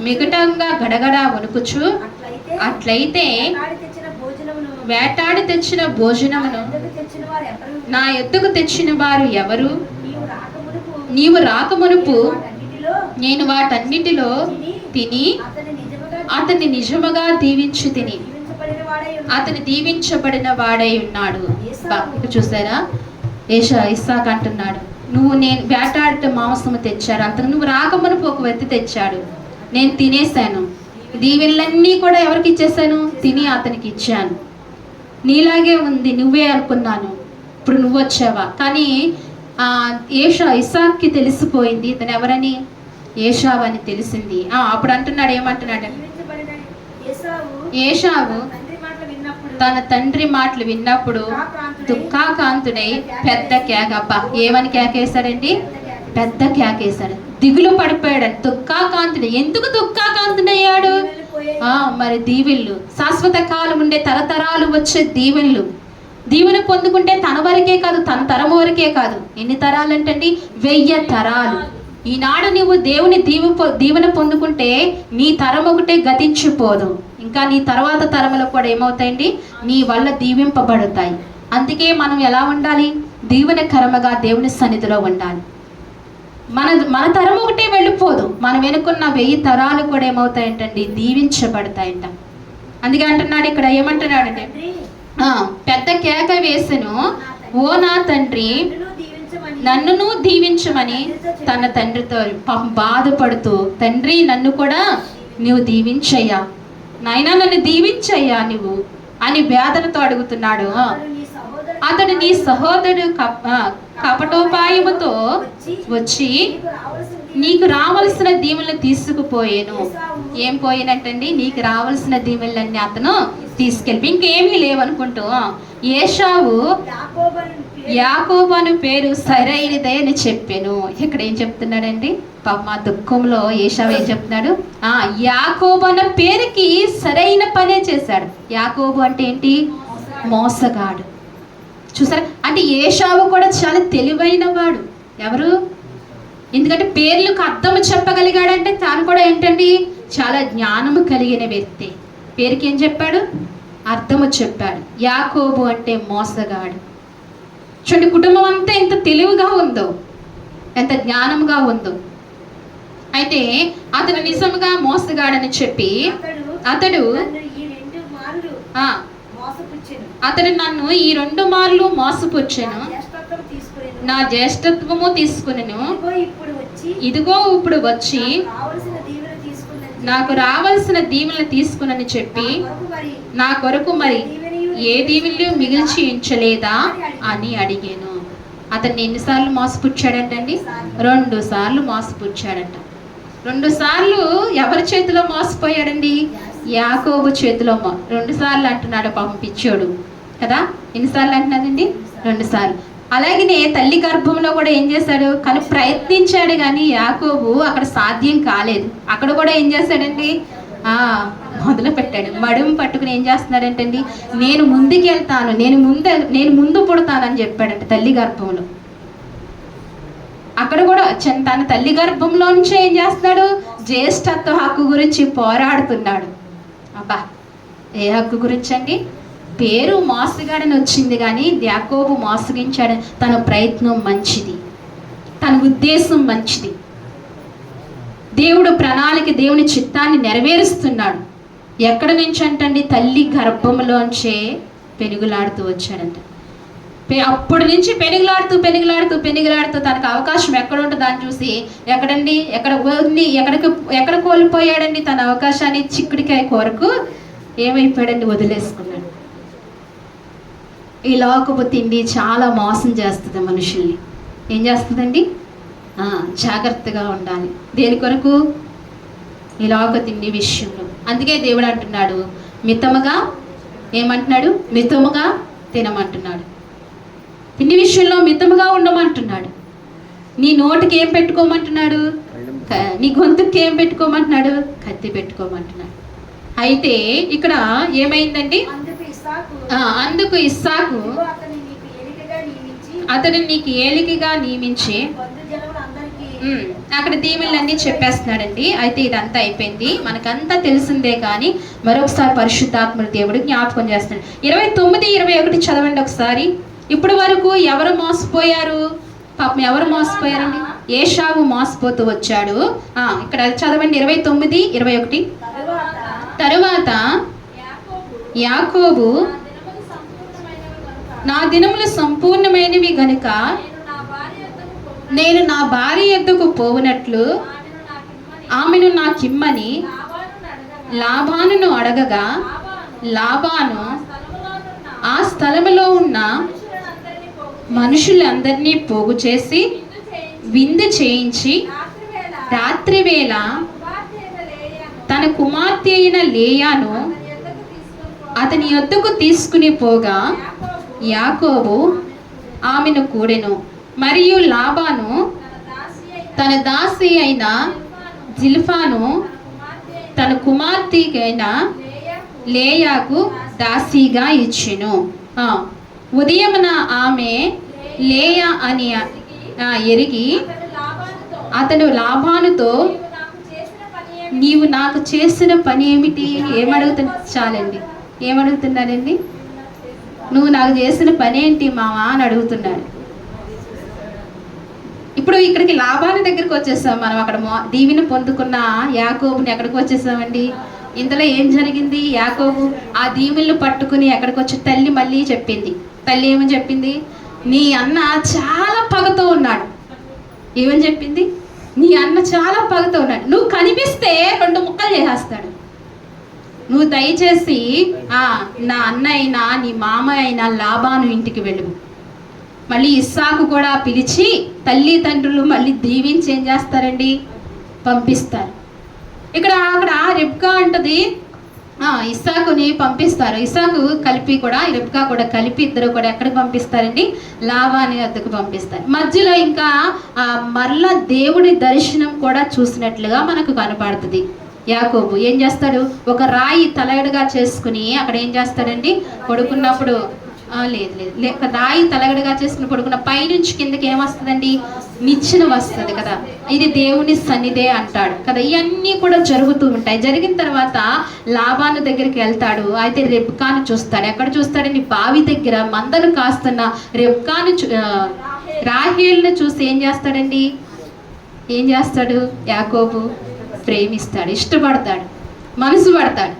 మిగటంగా గడగడా వణుకుచు, అట్లయితే వేటాడి తెచ్చిన భోజనమును నా ఎద్దుకు తెచ్చిన వారు ఎవరు? నీవు రాకమునుపు నేను వాటన్నిటిలో తిని అతన్ని నిజముగా దీవించి తిని అతని దీవించబడిన వాడై ఉన్నాడు. చూసారా? ఇస్సాకు అంటున్నాడు, నేను వేటాడితే మాంసము తెచ్చారు, అతను నువ్వు రాకమునుపు ఒక వ్యక్తి తెచ్చాడు, నేను తినేశాను, దీవెనలన్నీ కూడా ఎవరికి ఇచ్చేసాను? తిని అతనికి ఇచ్చాను. నీలాగే ఉంది, నువ్వే అనుకున్నాను, ఇప్పుడు నువ్వు వచ్చావా? కానీ ఇస్సాకుకి తెలిసిపోయింది ఇతను ఎవరని, ఏశావు అని తెలిసింది. అప్పుడు అంటున్నాడు, ఏమంటున్నాడు? ఏశావు తన తండ్రి మాటలు విన్నప్పుడు దుఃఖాకాంతుడై పెద్ద కేక. అబ్బా, ఏమని కేకేశాడండి? పెద్ద కేకేశాడు, దిగులు పడిపోయాడు. దుఃఖాకాంతుడు. ఎందుకు దుఃఖాకాంతుడయ్యాడు? మరి దీవెళ్ళు, శాశ్వత కాలం ఉండే తరతరాలు వచ్చే దీవెళ్ళు, దీవెన పొందుకుంటే తన వరకే కాదు, తన తరం వరకే కాదు. ఎన్ని తరాలు అంటండి? 1000 తరాలు. ఈనాడు నువ్వు దేవుని దీవెన పొందుకుంటే నీ తరం ఒకటే గతించిపోదు, ఇంకా నీ తర్వాత తరములు కూడా ఏమవుతాయండి? నీ వల్ల దీవింపబడతాయి. అందుకే మనం ఎలా ఉండాలి? దీవెనకరముగా దేవుని సన్నిధిలో ఉండాలి. మన తరం ఒకటే వెళ్ళిపోదు, మనం వెనుకున్న 1000 తరాలు కూడా ఏమవుతాయంటండి? దీవించబడతాయంట. అందుకే అంటున్నాడు ఇక్కడ, ఏమంటున్నాడంటే, పెద్ద కేక వేసెను, ఓ నా తండ్రి నన్నును దీవించమని తన తండ్రితో బాధపడుతూ, తండ్రి నన్ను కూడా నువ్వు దీవించయ్యా, నాయనా నన్ను దీవించయ్యా నువ్వు అని వేదనతో అడుగుతున్నాడు. అతడు నీ సహోదరుడు కపటోపాయముతో వచ్చి నీకు రావలసిన దీవెనలు తీసుకుపోయాను. ఏం పోయినట్టండి? నీకు రావాల్సిన దీవెనలన్నీ అతను తీసుకెళ్ళి, ఇంకేమీ లేవనుకుంటూ ఏశావు యాకోబు అను పేరు సరైనదే అని చెప్పాను. ఇక్కడ ఏం చెప్తున్నాడండి? మా దుఃఖంలో ఏశావు ఏం చెప్తున్నాడు? యాకోబు అన్న పేరుకి సరైన పనే చేశాడు. యాకోబు అంటే ఏంటి? మోసగాడు. చూసారా? అంటే ఏశావు కూడా చాలా తెలివైన వాడు. ఎవరు? ఎందుకంటే పేర్లకు అర్థము చెప్పగలిగాడంటే తాను కూడా ఏంటండి? చాలా జ్ఞానము కలిగిన వ్యక్తి. పేరుకి ఏం చెప్పాడు? అర్థము చెప్పాడు. యాకోబు అంటే మోసగాడు. చూడండి, కుటుంబం అంతా ఎంత తెలివిగా ఉందో, ఎంత జ్ఞానముగా ఉందో. అయితే అతను నిజంగా మోసగాడని చెప్పి అతడు నన్ను ఈ 2 మార్లు మోసపుచ్చాను, నా జ్యేష్ఠత్వము తీసుకునేను, ఇదిగో ఇప్పుడు వచ్చి నాకు రావాల్సిన దీవెనలు తీసుకునని చెప్పి నా కొరకు మరి ఏ దీవెనలు మిగిల్చి ఉంచలేదా అని అడిగాను. అతన్ని ఎన్నిసార్లు మోసపుచ్చాడంటండి? 2 సార్లు మోసపుచ్చాడంట. 2 సార్లు ఎవరి చేతిలో మోసపోయాడండి? యాకోబు చేతిలో 2 సార్లు అంటున్నాడు. పంపించాడు కదా. ఎన్నిసార్లు అంటున్నాడండి? 2 సార్లు. అలాగనే తల్లి గర్భంలో కూడా ఏం చేశాడు? కానీ ప్రయత్నించాడు, కానీ యాకోబు అక్కడ సాధ్యం కాలేదు. అక్కడ కూడా ఏం చేశాడండి? మొదలు పెట్టాడు. మడుము పట్టుకుని ఏం చేస్తున్నాడంటండి, నేను ముందుకు వెళ్తాను, నేను ముందు పుడతానని చెప్పాడంట తల్లి గర్భంలో. అక్కడ కూడా తన తల్లి గర్భంలోంచి ఏం చేస్తున్నాడు, జ్యేష్ఠత్వ హక్కు గురించి పోరాడుతున్నాడు. అబ్బా, ఏ హక్కు గురించి అండి? పేరు మోసగాడని వచ్చింది కానీ యాకోబు మోసగించాడు. తన ప్రయత్నం మంచిది, తన ఉద్దేశం మంచిది, దేవుడు ప్రణాళిక, దేవుని చిత్తాన్ని నెరవేరుస్తున్నాడు. ఎక్కడి నుంచి అంటండి, తల్లి గర్భంలోంచే పెనుగులాడుతూ వచ్చాడంట. అప్పటి నుంచి పెనుగులాడుతూ తనకు అవకాశం ఎక్కడ ఉంటుందో దాన్ని చూసి ఎక్కడ కోల్పోయాడండి తన అవకాశాన్ని, చిక్కుడికాయ కొరకు ఏమైపోయాడండి, వదిలేసుకున్నాడు. ఈ లోకపు తిండి చాలా మోసం చేస్తుంది మనుషుల్ని. ఏం చేస్తుందండి, జాగ్రత్తగా ఉండాలి. దేని కొరకు? ఈ లోక తిండి విషయంలో. అందుకే దేవుడు అంటున్నాడు, మితముగా ఏమంటున్నాడు, మితముగా తినమంటున్నాడు. తిండి విషయంలో మితముగా ఉండమంటున్నాడు. నీ నోటికి ఏం పెట్టుకోమంటున్నాడు, నీ గొంతుకి ఏం పెట్టుకోమంటున్నాడు, కత్తి పెట్టుకోమంటున్నాడు. అయితే ఇక్కడ ఏమైందండి, అందుకు ఇస్సాకు అతడు నీకు ఏలికగా నియమించి, అక్కడ దీవెనలన్నీ చెప్పేస్తున్నాడండి. అయితే ఇదంతా అయిపోయింది, మనకంతా తెలిసిందే, కానీ మరొకసారి పరిశుద్ధాత్మ దేవుడు జ్ఞాపకం చేస్తున్నాడు. 29, 21 చదవండి ఒకసారి. ఇప్పుడు వరకు ఎవరు మోసపోయారు? పాపం ఎవరు మోసపోయారండి? ఏషావు మోసపోతూ వచ్చాడు. ఇక్కడ చదవండి 29, 21. తరువాత యాకోబు, నా దినములు సంపూర్ణమైనవి గనుక నేను నా భార్య యొద్దకు పోవునట్లు ఆమెను నాకిమ్మని లాబానును అడగగా, లాబాను ఆ స్థలములో ఉన్న మనుషులందరినీ పోగు చేసి విందు చేయించి రాత్రివేళ తన కుమార్తె అయిన లేయాను అతని యొద్దకు తీసుకుని పోగా యాకోబు ఆమెను కూడెను. మరియు లాబాను తన దాసి అయిన జిల్పాను తన కుమార్తె అయిన లేయాకు దాసిగా ఇచ్చెను. ఉదయమున ఆమె లేయా అని ఎరిగి అతడు లాబానుతో, నీవు నాకు చేసిన పని ఏమిటి? ఏమడుగుతున్నా చాలండి, ఏమడుగుతున్నాడండి, నువ్వు నాకు చేసిన పని ఏంటి మావా అని అడుగుతున్నాడు. ఇప్పుడు ఇక్కడికి లాబాను దగ్గరికి వచ్చేసాం మనం. అక్కడ దీవిని పొందుకున్న యాకోబుని ఎక్కడికి వచ్చేసామండి. ఇందులో ఏం జరిగింది, యాకోబు ఆ దీవులను పట్టుకుని ఎక్కడికి వచ్చి తల్లి మళ్ళీ చెప్పింది. తల్లి ఏమని చెప్పింది, నీ అన్న చాలా పగతో ఉన్నాడు. ఏమని చెప్పింది, నీ అన్న చాలా పగతో ఉన్నాడు, నువ్వు కనిపిస్తే 2 ముక్కలు చేసేస్తాడు. నువ్వు దయచేసి నా అన్న అయినా నీ మామ అయినా లాబాను ఇంటికి వెళ్ళు. మళ్ళీ ఇస్సాకు కూడా పిలిచి తల్లిదండ్రులు మళ్ళీ దీవించి ఏం చేస్తారండి, పంపిస్తారు. అక్కడ రెబ్కా అంటది, ఇస్సాకుని పంపిస్తారు. ఇస్సాకు కలిపి కూడా రెబ్కా కూడా కలిపి ఇద్దరు కూడా ఎక్కడికి పంపిస్తారండి, లాబాను వద్దకు పంపిస్తారు. మధ్యలో ఇంకా మరలా దేవుడి దర్శనం కూడా చూసినట్లుగా మనకు కనపడుతుంది. యాకోబు ఏం చేస్తాడు, ఒక రాయి తలగడగా చేసుకుని అక్కడ ఏం చేస్తాడండి, పడుకున్నప్పుడు లేదు రాయి తలగడగా చేసుకుని పడుకున్న పైనుంచి కిందకి ఏమొస్తుందండి, నిచ్చెన వస్తుంది కదా, ఇది దేవుని సన్నిధే అంటాడు కదా. ఇవన్నీ కూడా జరుగుతూ ఉంటాయి. జరిగిన తర్వాత లాబాను దగ్గరికి వెళ్తాడు. అయితే రెబ్కాను చూస్తాడు. ఎక్కడ చూస్తాడండి, బావి దగ్గర మందను కాస్తున్న రెబ్కాను రాహేలును చూసి ఏం చేస్తాడండి, ఏం చేస్తాడు, యాకోబు ప్రేమిస్తాడు, ఇష్టపడతాడు, మనసు పడతాడు.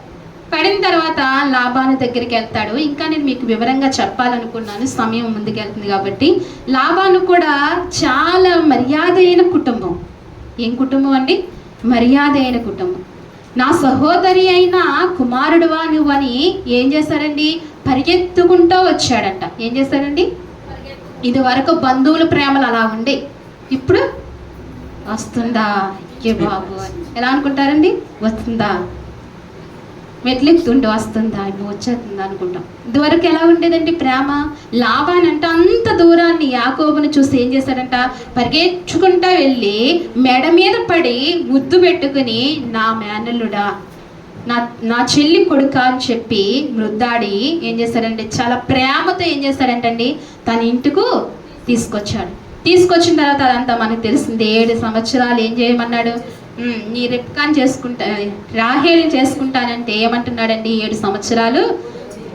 పడిన తర్వాత లాబాను దగ్గరికి వెళ్తాడు. ఇంకా నేను మీకు వివరంగా చెప్పాలనుకున్నాను, సమయం ముందుకెళ్తుంది కాబట్టి. లాబాను కూడా చాలా మర్యాద అయిన కుటుంబం. ఏం కుటుంబం అండి, మర్యాద అయిన కుటుంబం. నా సహోదరి అయిన కుమారుడువా నువ్వు అని ఏం చేశాడండి, పరిగెత్తుకుంటూ వచ్చాడంట. ఏం చేశాడండి, ఇది వరకు బంధువుల ప్రేమలు అలా ఉండే, ఇప్పుడు వస్తుందా ఏ బాబు ఎలా అనుకుంటారండి, వస్తుందా మెట్లెక్కుతుంటే వస్తుందా ఇప్పుడు వచ్చేస్తుందా అనుకుంటాం. ఇదివరకు ఎలా ఉండేదండి ప్రేమ. లాబానంట అంత దూరాన్ని యాకోబుని చూసి ఏం చేశాడంట, పరిగెత్తుకుంటా వెళ్ళి మెడ మీద పడి ముద్దు పెట్టుకుని, నా మేనల్లుడా నా నా చెల్లి కొడుక అని చెప్పి వృద్ధాడి ఏం చేశాడంటే చాలా ప్రేమతో ఏం చేశాడంటండి తన ఇంటికి తీసుకొచ్చిన తర్వాత అదంతా మనకు తెలిసింది. 7 సంవత్సరాలు ఏం చేయమన్నాడు, నీ రిబ్కాని చేసుకుంటా రాహేల్ని చేసుకుంటానంటే ఏమంటున్నాడండి, 7 సంవత్సరాలు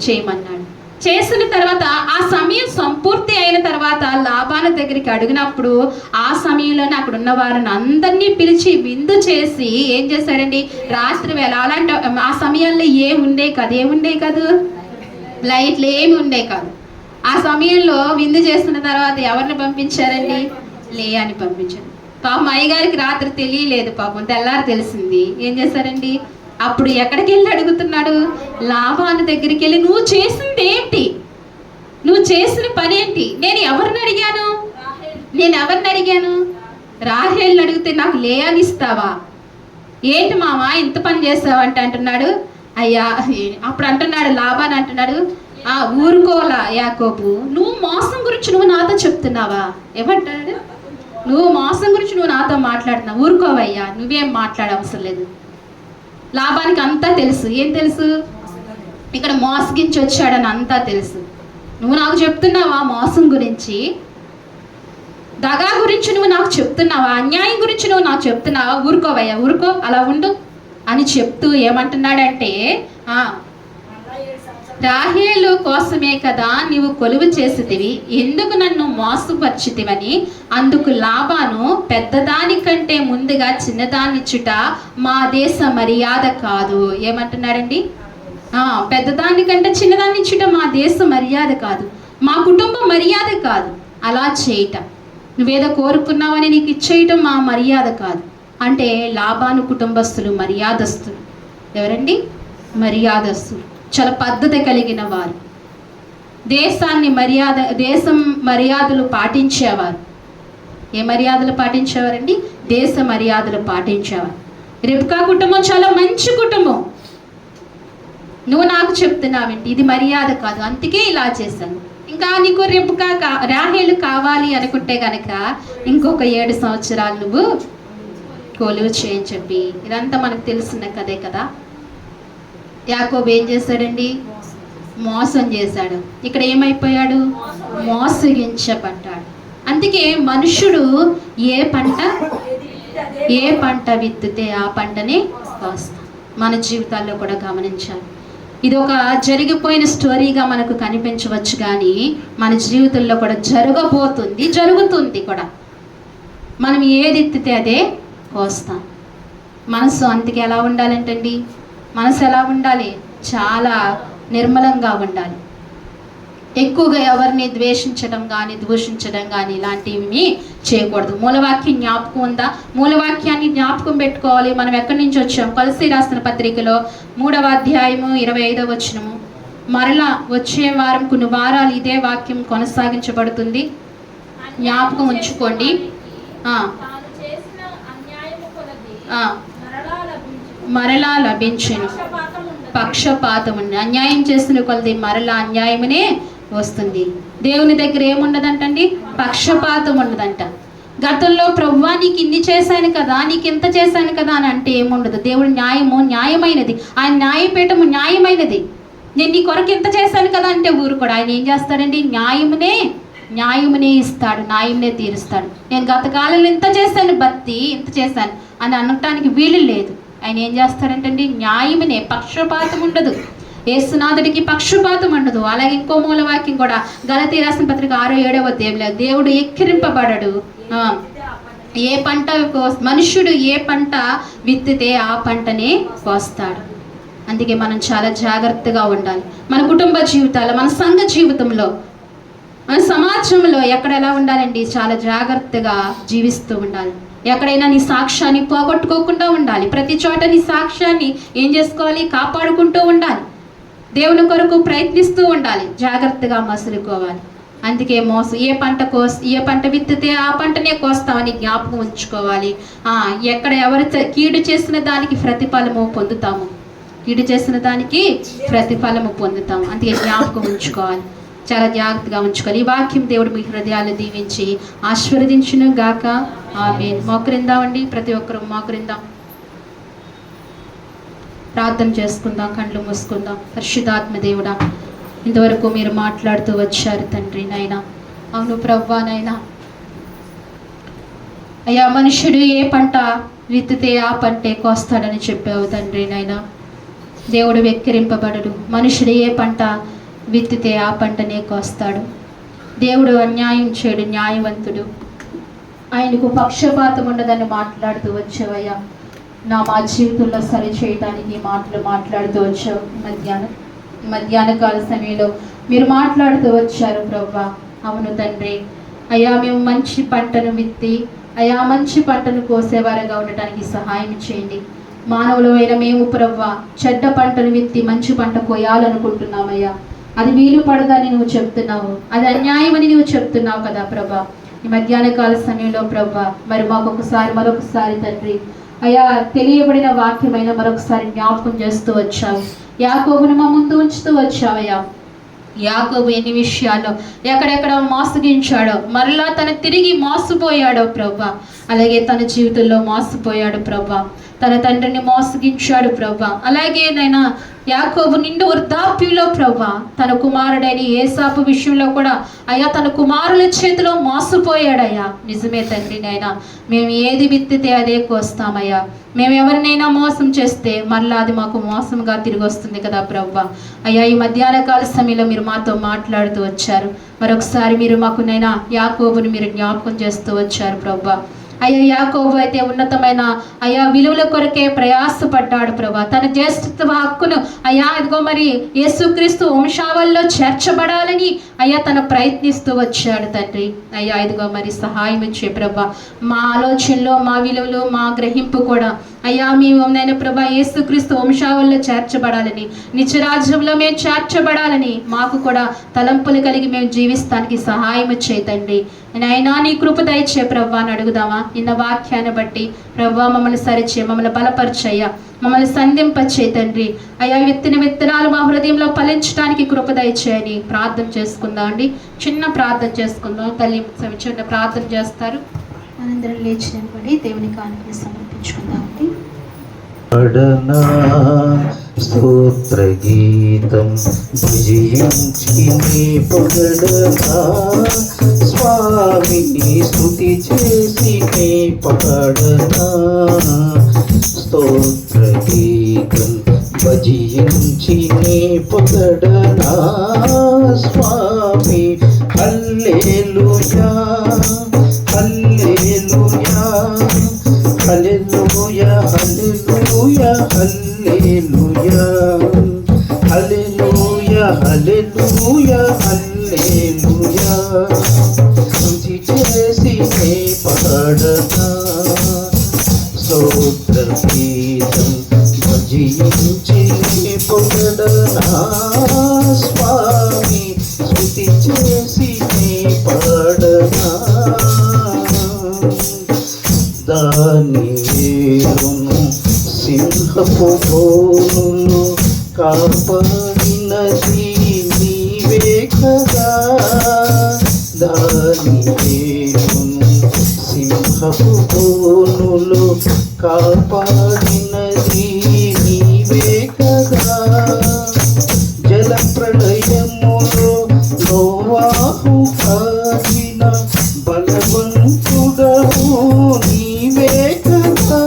చేయమన్నాడు. చేసిన తర్వాత ఆ సమయం సంపూర్తి అయిన తర్వాత లాబాను దగ్గరికి అడిగినప్పుడు ఆ సమయంలోనే అక్కడ ఉన్న వారిని అందరినీ పిలిచి విందు చేసి ఏం చేశాడండి, రాత్రి వేళ అలాంటి ఆ సమయంలో ఏముండే కాదు లైట్లు ఏమి ఉండే కాదు. ఆ సమయంలో విందు చేస్తున్న తర్వాత ఎవరిని పంపించారండి, లేయాని పంపించారు. పాపం అయ్యగారికి రాత్రి తెలియలేదు, పాపం తెల్లారి తెలిసింది. ఏం చేశారండి, అప్పుడు ఎక్కడికి వెళ్ళి అడుగుతున్నాడు, లాబాను దగ్గరికి వెళ్ళి నువ్వు చేసింది ఏంటి, నువ్వు చేసిన పని ఏంటి, నేను ఎవరిని అడిగాను, రాహేల్ని అడిగితే నాకు లేయాని ఇస్తావా, ఏంటి మామ ఇంత పని చేస్తావా అంటే అంటున్నాడు, అయ్యా అప్పుడు అంటున్నాడు లాబాను అంటున్నాడు, ఊరుకోలా యాకోబు, నువ్వు మోసం గురించి నువ్వు నాతో చెప్తున్నావా, ఏమంటాడు, నువ్వు మోసం గురించి నువ్వు నాతో మాట్లాడుతున్నావు, ఊరుకోవయ్యా, నువ్వేం మాట్లాడవసరం లేదు. లాబానికి అంతా తెలుసు, ఏం తెలుసు, ఇక్కడ మోసగించి వచ్చాడని అంతా తెలుసు. నువ్వు నాకు చెప్తున్నావా మోసం గురించి, దగా గురించి నువ్వు నాకు చెప్తున్నావా, అన్యాయం గురించి నువ్వు నాకు చెప్తున్నావా, ఊరుకోవయ్యా, ఊరుకో, అలా ఉండు అని చెప్తూ ఏమంటున్నాడంటే, రాహేలు కోసమే కదా నీవు కొలువు చేసితివి, ఎందుకు నన్ను మోసపరిచితివని. అందుకు లాబాను, పెద్దదానికంటే ముందుగా చిన్నదాన్నిచ్చుట మా దేశ మర్యాద కాదు. ఏమంటున్నాడండి, పెద్దదానికంటే చిన్నదాన్నిచ్చుట మా దేశ మర్యాద కాదు, మా కుటుంబ మర్యాద కాదు, అలా చేయటం నువ్వేదో కోరుకున్నావని నీకు ఇచ్చేయటం మా మర్యాద కాదు. అంటే లాబాను కుటుంబస్తులు మర్యాదస్తులు. ఎవరండి, మర్యాదస్తులు, చాలా పద్ధతి కలిగిన వారు, దేశం మర్యాదలు పాటించేవారు. ఏ మర్యాదలు పాటించేవారండి, దేశ మర్యాదలు పాటించేవారు. రిబ్కా కుటుంబం చాలా మంచి కుటుంబం, నువ్వు నాకు చెప్తున్నావేంటి, ఇది మర్యాద కాదు, అందుకే ఇలా చేశాను. ఇంకా నీకు రాహేలు కావాలి అనుకుంటే కనుక ఇంకొక 7 సంవత్సరాలు నువ్వు కొలువు చేయని చెప్పి, ఇదంతా మనకు తెలిసిన కదే కదా. యాకోబు ఏం చేశాడండి, మోసం చేశాడు. ఇక్కడ ఏమైపోయాడు, మోసగించబడ్డాడు. అందుకే మనుషుడు ఏ పంట విత్తితే ఆ పంటనే కోస్తాం. మన జీవితాల్లో కూడా గమనించాలి. ఇది ఒక జరిగిపోయిన స్టోరీగా మనకు కనిపించవచ్చు, కానీ మన జీవితంలో కూడా జరుగుతుంది కూడా. మనం ఏది ఎత్తితే అదే కోస్తాం. మనసు అందుకే ఎలా ఉండాలంటండి, మనసు ఎలా ఉండాలి, చాలా నిర్మలంగా ఉండాలి. ఎక్కువగా ఎవరిని ద్వేషించడం కానీ దూషించడం కానీ ఇలాంటివి చేయకూడదు. మూలవాక్యం జ్ఞాపకం ఉందా, మూలవాక్యాన్ని జ్ఞాపకం పెట్టుకోవాలి. మనం ఎక్కడి నుంచి వచ్చాం, కొలస్సీ రాసిన పత్రికలో 3వ అధ్యాయము 25వ వచనము, మరలా వచ్చే వారం కొన్ని వారాలు ఇదే వాక్యం కొనసాగించబడుతుంది, జ్ఞాపకం ఉంచుకోండి. మరలా లభించును, పక్షపాతం ఉంది. అన్యాయం చేసిన కొలది మరలా అన్యాయమునే వస్తుంది. దేవుని దగ్గర ఏముండదంటండి, పక్షపాతం ఉండదంట. గతంలో ప్రభువా నీకు ఇన్ని చేశాను కదా, నీకు ఇంత చేశాను కదా అని అంటే ఏముండదు. దేవుడి న్యాయమైనది, ఆయన న్యాయపీఠము న్యాయమైనది. నేను నీ కొరకు ఇంత చేశాను కదా అంటే ఊరుకోడు. ఆయన ఏం చేస్తాడండి, న్యాయమునే ఇస్తాడు, న్యాయమునే తీరుస్తాడు. నేను గత కాలంలో ఇంత చేశాను ఇంత చేశాను అని అనటానికి వీలు లేదు. ఆయన ఏం చేస్తాడంటండి, న్యాయమునే, పక్షపాతం ఉండదు. యేసునాథుడికి పక్షపాతం ఉండదు. అలాగే ఇంకో మూలవాక్యం కూడా గలతీ రాసిన పత్రిక 6-7వ అధ్యాయంలో, దేవుడు ఎక్కిరింపబడడు. మనుష్యుడు ఏ పంట విత్తితే ఆ పంటనే కోస్తాడు. అందుకే మనం చాలా జాగ్రత్తగా ఉండాలి. మన కుటుంబ జీవితాల్లో, మన సంఘ జీవితంలో, మన సమాజంలో ఎక్కడ ఎలా ఉండాలండి, చాలా జాగ్రత్తగా జీవిస్తూ ఉండాలి. ఎక్కడైనా నీ సాక్ష్యాన్ని పోగొట్టుకోకుండా ఉండాలి. ప్రతి చోట నీ సాక్ష్యాన్ని ఏం చేసుకోవాలి, కాపాడుకుంటూ ఉండాలి. దేవుని కొరకు ప్రయత్నిస్తూ ఉండాలి, జాగ్రత్తగా మసులుకోవాలి. అందుకే ఏ పంట విత్తితే ఆ పంటనే కోస్తామని జ్ఞాపకం ఉంచుకోవాలి. ఎక్కడ ఎవరు కీడు చేసిన దానికి ప్రతిఫలము పొందుతాము, అందుకే జ్ఞాపకం ఉంచుకోవాలి, చాలా జాగ్రత్తగా ఉంచుకోవాలి. ఈ వాక్యం దేవుడు మీ హృదయాలు దీవించి ఆశీర్వదించును గాక. ఆమేన్. మోకరిందామండి, ప్రతి ఒక్కరూ మోకరిందాం. ప్రార్థన చేసుకుందాం, కళ్ళు మూసుకుందాం. పరిశుద్ధాత్మ దేవుడా, ఇంతవరకు మీరు మాట్లాడుతూ వచ్చారు తండ్రి నాయన. అవును ప్రభువా నాయన, అయ్యా మనుషుడు ఏ పంట విత్తితే ఆ పంటే కోస్తాడని చెప్పావు తండ్రి నాయన. దేవుడు వెక్కిరింపబడడు, మనుషుడు ఏ పంట విత్తితే ఆ పంటనే కోస్తాడు. దేవుడు అన్యాయం చేయడు, న్యాయవంతుడు, ఆయనకు పక్షపాతం ఉండదని మాట్లాడుతూ వచ్చావయ్యా. మా జీవితంలో సరి చేయడానికి మాటలు మాట్లాడుతూ వచ్చావు. మధ్యాహ్న కాల సమయంలో మీరు మాట్లాడుతూ వచ్చారు ప్రభువా. అవును తండ్రి, అయ్యా మేము మంచి పంటను విత్తి అయ్యా మంచి పంటను కోసేవారుగా ఉండటానికి సహాయం చేయండి. మానవులమైన మేము ప్రభువా చెడ్డ పంటను విత్తి మంచి పంట కోయాలనుకుంటున్నామయ్యా. అది వీలు పడదని నువ్వు చెప్తున్నావు, అది అన్యాయమని నువ్వు చెప్తున్నావు కదా ప్రభా. ఈ మధ్యాహ్న కాల సమయంలో ప్రభా మరి మరొకసారి తండ్రి అయ్యా తెలియబడిన వాక్యమైన మరొకసారి జ్ఞాపకం చేస్తూ వచ్చావు. యాకోబును మా ముందు ఉంచుతూ వచ్చావయ్యా. యాకోబు ఎన్ని విషయాల్లో ఎక్కడెక్కడ మోసగించాడో, మరలా తను తిరిగి మోసపోయాడో ప్రభా. అలాగే తన జీవితంలో మోసపోయాడు ప్రభా, తన తండ్రిని మోసగించాడు ప్రభా. అలాగే నైనా యాకోబు నిండు వృద్ధాప్యంలో ప్రభా తన కుమారుడైన ఏసాపు విషయంలో కూడా అయ్యా తన కుమారుల చేతిలో మోసపోయాడయ్యా. నిజమే తండ్రి నైనా, మేము ఏది విత్తితే అదే కోస్తామయ్యా. మేము ఎవరినైనా మోసం చేస్తే మరలా అది మాకు మోసంగా తిరిగి వస్తుంది కదా ప్రభా. అయ్యా ఈ మధ్యాహ్న కాల సమయంలో మీరు మాతో మాట్లాడుతూ వచ్చారు. మరొకసారి మీరు మాకునైనా యాకోబుని మీరు జ్ఞాపకం చేస్తూ వచ్చారు ప్రభా. అయ్యా యాకోబు అయితే ఉన్నతమైన అయ్యా విలువల కొరకే ప్రయాసపడ్డాడు ప్రభా. తన జ్యేష్ఠత్వ హక్కును అయ్యా ఇదిగో మరి యేసుక్రీస్తు వంశావళిలో చేర్చబడాలని అయ్యా తన ప్రయత్నిస్తూ వచ్చాడు తండ్రి. అయ్యా ఇదిగో మరి సహాయం ఇచ్చే ప్రభా. మా ఆలోచనలో మా విలువలు మా గ్రహింపు కూడా అయ్యా మేము నైనా ప్రభా యేసుక్రీస్తు వంశావళిలో చేర్చబడాలని, నిత్యరాజ్యంలో మేము చేర్చబడాలని మాకు కూడా తలంపులు కలిగి మేము జీవిస్తానికి సహాయం తండ్రి. నైనా నీ కృప దయచే ప్రభా అని అడుగుదామా? నిన్న వాక్యాన్ని బట్టి ప్రభా మమ్మల్ని సరిచే, మమ్మల్ని బలపరిచయ్యా, మమ్మల్ని సంధింపచే తండ్రి. అయ్యా విత్తిన విత్తనాలు మా హృదయంలో ఫలించడానికి కృప దయచేయని ప్రార్థన చేసుకుందాం అండి. చిన్న ప్రార్థన చేసుకుందాం. తల్లి చిన్న ప్రార్థన చేస్తారు. మనందరం లేచి నిలబడి దేవుని కానుకని సమర్పించుకుందాం అండి. స్తోత్ర గీతం విజయించి పగడనా, స్వామిని స్తుతి చేసి పగడనా. స్తోత్ర గీతం భజించి పగడనా, స్వామి హల్లెలూయా హల్లెలూయా హల్లెలూయా హల్లెలూయా హల్లెలూయా హల్లెలూయా హల్లెలూయా హల్లెలూయా. స్తుతి చేసి పాడనా, స్తోత్ర గీతం భజించి పొగడనా, స్వామి స్తుతి చేసి పాడనా. దానియేలును సింహపు బోనులు కాపాడినది నీవే కదా. దానియేలును సింహపు బోనులు కాపాడినది నీవే కదా. జల ప్రళయములో నోవాహు కాచిన బలవంతుడవు నీవే కదా.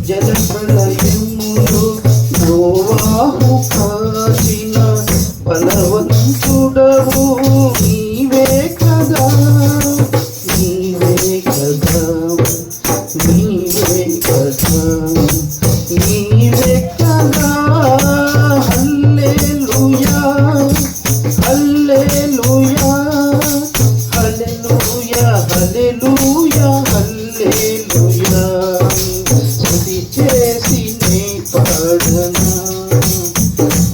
జల ప్రళయములో నోవాహు కాచిన బలవంతుడవు నీవే కదా. నీవే కదా నీవే కదా నీవే కదా. హల్లెలూయా హల్లెలూయా హల్లెలూయా హల్లెలూయా హల్లెలూయా. స్తుతి చేసి నే పాడనా,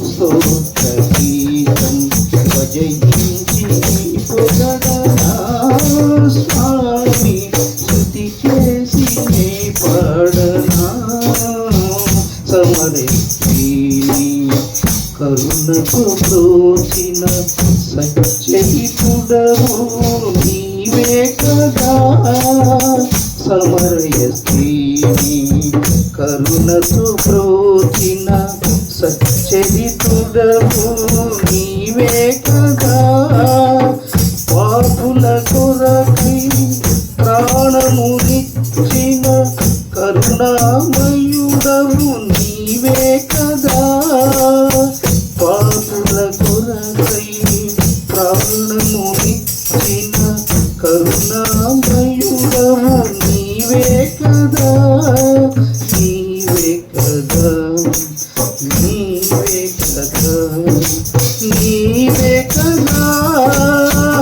స్తోత్ర గీతం భజించి పొగడనా, స్వామి స్తుతి చేసి నే పాడనా. సమరపీని కరుణకు బ్రోచిన సచ్చరితుడవు నీవే కదా. సమరయ స్త్రీని కరుణతో ప్రోచిన సచ్చరితుడవు నీవే కదా. పాపుల కొరకై ప్రాణమునిచ్చిన కరుణామయుడవు నీవే కదా. పాపుల కొరకై ప్రాణమునిచ్చిన కరుణామయుడవు నీవే కదా. నీవే కదా, నీవే కదా, నీవే కదా.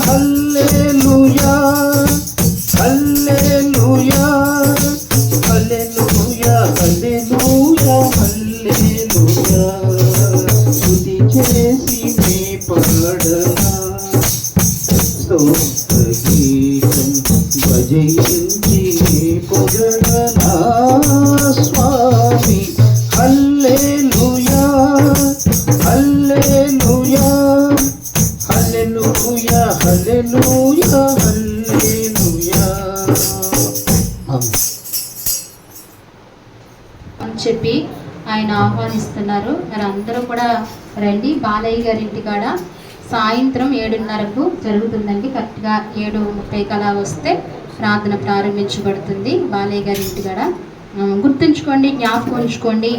హల్లెలూయా, హల్లెలూయా, హల్లెలూయా, హల్లెలూయా, హల్లెలూయా. స్తుతి చేసి నీ పాడనా స్తోత్రగీతం భజయించి పొగడనా స్వామి. హల్లెలూయా, హల్లెలూయా, హల్లెలూయా, హల్లెలూయా, హల్లెలూయా అని చెప్పి ఆయన ఆహ్వానిస్తున్నారు. మరి అందరూ కూడా రండి. బాలయ్య గారి ఇంటికాడ సాయంత్రం 7:30కు జరుగుతుందండి. కరెక్ట్గా 7:30 అలా వస్తే ప్రార్థన ప్రారంభించబడుతుంది బాలయ్య గారి ఇంటికాడ. గుర్తుంచుకోండి, జ్ఞాపకం ఉంచుకోండి.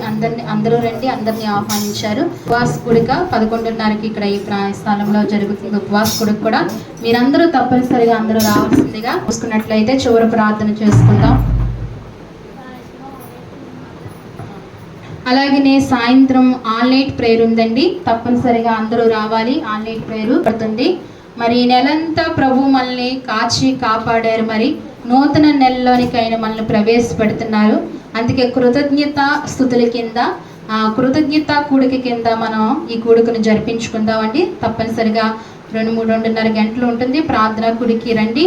అందరూ రండి, అందరినీ ఆహ్వానించారు. ఉపవాస కూడిక 11:30కి ఇక్కడ ఈ స్థలంలో జరుగుతుంది. ఉపవాస కూడిక కూడా మీరందరూ తప్పనిసరిగా అందరూ రావాల్సిందిగా చూసుకున్నట్లయితే చివరి ప్రార్థన చేసుకుందాం. అలాగనే సాయంత్రం ఆన్లైన్ ప్రేయర్ ఉందండి. తప్పనిసరిగా అందరూ రావాలి. ఆన్లైన్ ప్రేయర్ పడుతుంది. మరి ఈ నెలంతా ప్రభు మనల్ని కాచి కాపాడారు. మరి నూతన నెలలోనికి ఆయన మనల్ని ప్రవేశపెడుతున్నారు. అందుకే కృతజ్ఞత స్తుతుల కింద, కృతజ్ఞత కూడిక కింద మనం ఈ కూడికను జరిపించుకుందామండి. తప్పనిసరిగా 2-3-2:30 గంటలు ఉంటుంది. ప్రార్థన కూడికి రండి.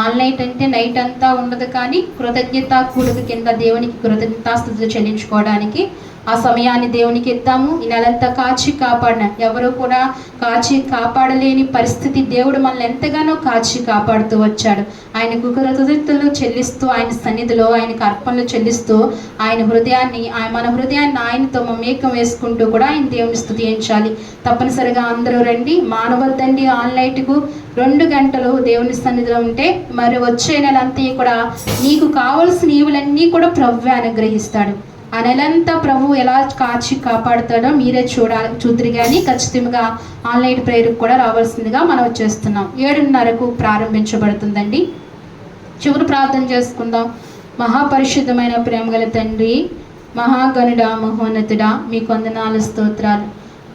ఆన్లైన్ అంటే నైట్ అంతా ఉండదు, కానీ కృతజ్ఞత కూడిక కింద దేవునికి కృతజ్ఞతాస్తుతులు చెల్లించుకోవడానికి ఆ సమయాన్ని దేవునికి ఇద్దాము. ఈ నెలంతా కాచి కాపాడిన ఎవరు కూడా కాచి కాపాడలేని పరిస్థితి దేవుడు మనల్ని ఎంతగానో కాచి కాపాడుతూ వచ్చాడు. ఆయనకు కృతజ్ఞతలు చెల్లిస్తూ, ఆయన సన్నిధిలో ఆయనకు అర్పణలు చెల్లిస్తూ, మన హృదయాన్ని ఆయనతో మమేకం వేసుకుంటూ కూడా ఆయన దేవుని స్తుతించాలి. తప్పనిసరిగా అందరూ రండి. మానవద్దండి ఆన్లైన్కు 2 గంటలు దేవుని సన్నిధిలో ఉంటే మరి వచ్చే నెలంతా కూడా నీకు కావలసిన ఈవులన్నీ కూడా ప్రభువే అనుగ్రహిస్తాడు. ఆ నెలంతా ప్రభు ఎలా కాచి కాపాడుతాడో మీరే చూద్దరు. కానీ ఖచ్చితంగా ఆన్లైన్ ప్రేయర్కి కూడా రావాల్సిందిగా మనం వచ్చేస్తున్నాం. 7:30కు ప్రారంభించబడుతుందండి. చివరి ప్రార్థన చేసుకుందాం. మహాపరిశుద్ధమైన ప్రేమగల తండ్రి, మహాగణుడా, మహోన్నతుడా, మీ వందనాలు స్తోత్రాలు.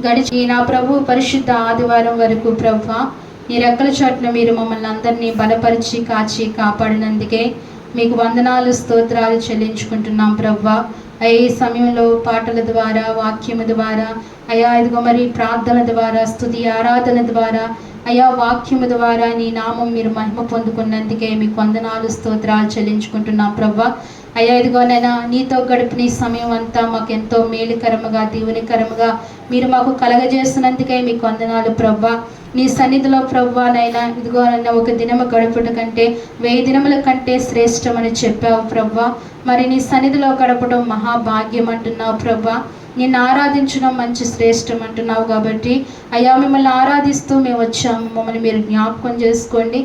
గడిచి నా ప్రభు పరిశుద్ధ ఆదివారం వరకు ప్రభువా నీ రెక్కల చోట్ల మీరు మమ్మల్ని అందరినీ బలపరిచి కాచి కాపాడినందుకే మీకు వందనాలు స్తోత్రాలు చెల్లించుకుంటున్నాం ప్రభువా. ఈ సమయంలో పాటల ద్వారా, వాక్యము ద్వారా, అయా ఇదిగో మరి ప్రార్థన ద్వారా, స్తుతి ఆరాధన ద్వారా, అయా వాక్యము ద్వారా నీ నామం మీరు మహిమ పొందుకున్నందుకే మీకు వందనాలు స్తోత్రాలు చెల్లించుకుంటున్నాం ప్రభువా. అయ్యా ఇదిగోనైనా నీతో గడిపిన ఈ సమయం అంతా మాకు ఎంతో మేలుకరముగా, దీవెనకరముగా మీరు మాకు కలగజేస్తున్నందుకే మీకు వందనాలు ప్రభువా. నీ సన్నిధిలో ప్రభువానైనా ఇదిగోనైనా ఒక దినము గడుపుట కంటే 1000 దినముల కంటే శ్రేష్టమని చెప్పావు ప్రభువా. మరి నీ సన్నిధిలో గడపడం మహాభాగ్యం అంటున్నావు ప్రభువా. నిన్ను ఆరాధించడం మంచి శ్రేష్టం అంటున్నావు. కాబట్టి అయ్యా మిమ్మల్ని ఆరాధిస్తూ మేము వచ్చాము. మమ్మల్ని మీరు జ్ఞాపకం చేసుకోండి.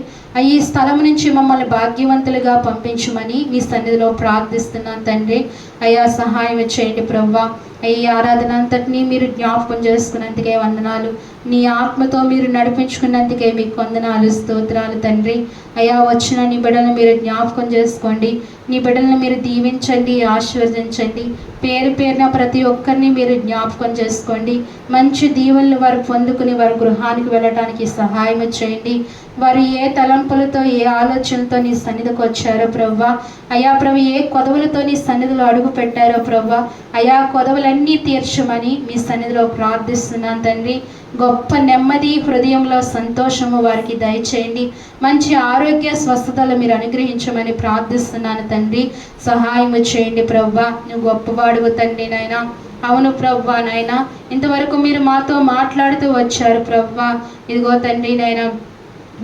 ఈ స్థలం నుంచి మమ్మల్ని భాగ్యవంతులుగా పంపించమని మీ సన్నిధిలో ప్రార్థిస్తున్నాను తండ్రి. అయ్యా సహాయం చేయండి ప్రభువా. ఈ ఆరాధన అంతటినీ మీరు జ్ఞాపకం చేసుకున్నందుకే వందనాలు. నీ ఆత్మతో మీరు నడిపించుకున్నందుకే మీకు వందనాలు స్తోత్రాలు తండ్రి. అయ్యా వచ్చిన నీ బిడ్డలను మీరు జ్ఞాపకం చేసుకోండి. నీ బిడ్డలను మీరు దీవించండి, ఆశీర్వదించండి. పేరు పేరున ప్రతి ఒక్కరిని మీరు జ్ఞాపకం చేసుకోండి. మంచి దీవెనలు వారు పొందుకుని వారి గృహానికి వెళ్ళడానికి సహాయం చేయండి. వారు ఏ తలంపులతో, ఏ ఆలోచనలతో నీ సన్నిధికి వచ్చారో ప్రభువా. అయా ప్రభు ఏ కొదవులతో నీ సన్నిధిలో అడుగు పెట్టారో ప్రభువా. అయా కొదవులన్నీ తీర్చమని మీ సన్నిధిలో ప్రార్థిస్తున్నాను తండ్రి. గొప్ప నెమ్మది, హృదయంలో సంతోషము వారికి దయచేయండి. మంచి ఆరోగ్య స్వస్థతలు మీరు అనుగ్రహించమని ప్రార్థిస్తున్నాను తండ్రి. సహాయం చేయండి ప్రభువా. నువ్వు గొప్పవాడుగు తండ్రి నాయనా. అవును ప్రభువా నాయనా, ఇంతవరకు మీరు మాతో మాట్లాడుతూ వచ్చారు ప్రభువా. ఇదిగో తండ్రి నాయనా,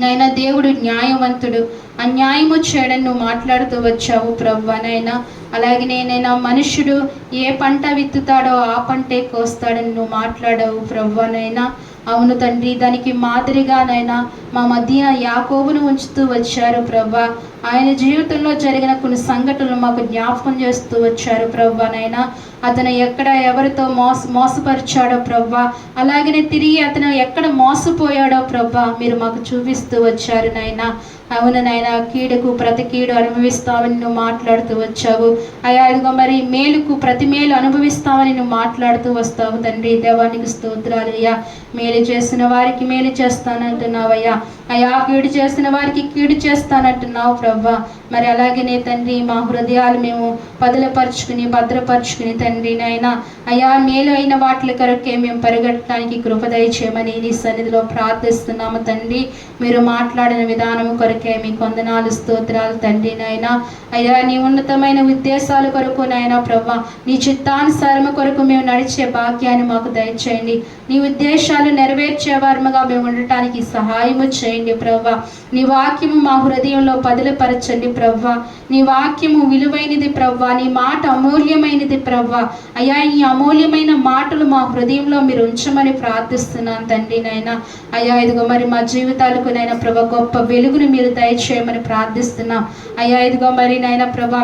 నైనా దేవుడు న్యాయవంతుడు, అన్యాయము చేయడని నువ్వు మాట్లాడుతూ వచ్చావు ప్రభువా నైనా. అలాగే నైనా మనుషుడు ఏ పంట విత్తుతాడో ఆ పంటే కోస్తాడని నువ్వు మాట్లాడావు ప్రభువా నైనా. అవును తండ్రి, దానికి మాదిరిగా నైనా మా మధ్య యాకోబును ఉంచుతూ వచ్చారు ప్రభువా. ఆయన జీవితంలో జరిగిన కొన్ని సంఘటనలు మాకు జ్ఞాపకం చేస్తూ వచ్చారు ప్రభువా నైనా. అతను ఎక్కడ ఎవరితో మోసపరిచాడో ప్రభువా, అలాగనే తిరిగి అతను ఎక్కడ మోసపోయాడో ప్రభువా మీరు మాకు చూపిస్తూ వచ్చారు నైనా. అవును నైనా, కీడుకు ప్రతి కీడు అనుభవిస్తామని నువ్వు మాట్లాడుతూ వచ్చావు అయ్యా. ఇదిగో మరి మేలుకు ప్రతి మేలు అనుభవిస్తామని నువ్వు మాట్లాడుతూ వస్తావు తండ్రి. దేవానికి స్తోత్రాలు అయ్యా. మేలు చేసిన వారికి మేలు చేస్తానంటున్నావయ్యా. అయ్యా, కీడు చేసిన వారికి కీడు చేస్తానంటున్నావు ప్రభా. మరి అలాగనే తండ్రి మా హృదయాలు మేము పదులపరుచుకుని భద్రపరుచుకుని తండ్రి నాయన అయ్యా మేలు అయిన వాటి కొరకే మేము పరిగెట్టడానికి కృప దయచేయమని నీ సన్నిధిలో ప్రార్థిస్తున్నాము తండ్రి. మీరు మాట్లాడిన విధానము కొరకే మీకు వందనాలు స్తోత్రాలు తండ్రి నాయన. అయ్యా, నీ ఉన్నతమైన ఉద్దేశాల కొరకు నాయన ప్రభా, నీ చిత్తానుసారము కొరకు మేము నడిచే భాగ్యాన్ని మాకు దయచేయండి. నీ ఉద్దేశాలు నెరవేర్చే వారముగా మేము ఉండటానికి సహాయము చేయండి ప్రభా. నీ వాక్యము మా హృదయంలో పదిలపరచండి ప్రభా. నీ వాక్యము విలువైనది ప్రభా. నీ మాట అమూల్యమైనది ప్రభా. అయ్యా, ఈ అమూల్యమైన మాటలు మా హృదయంలో మీరు ఉంచమని ప్రార్థిస్తున్నాను తండ్రి నాయన. అయ్యా, ఇదిగో మరి మా జీవితాలకు నైనా ప్రభా గొప్ప వెలుగును మీరు దయచేయమని ప్రార్థిస్తున్నాం. అయ్యా, ఇదిగో మరి నైనా ప్రభా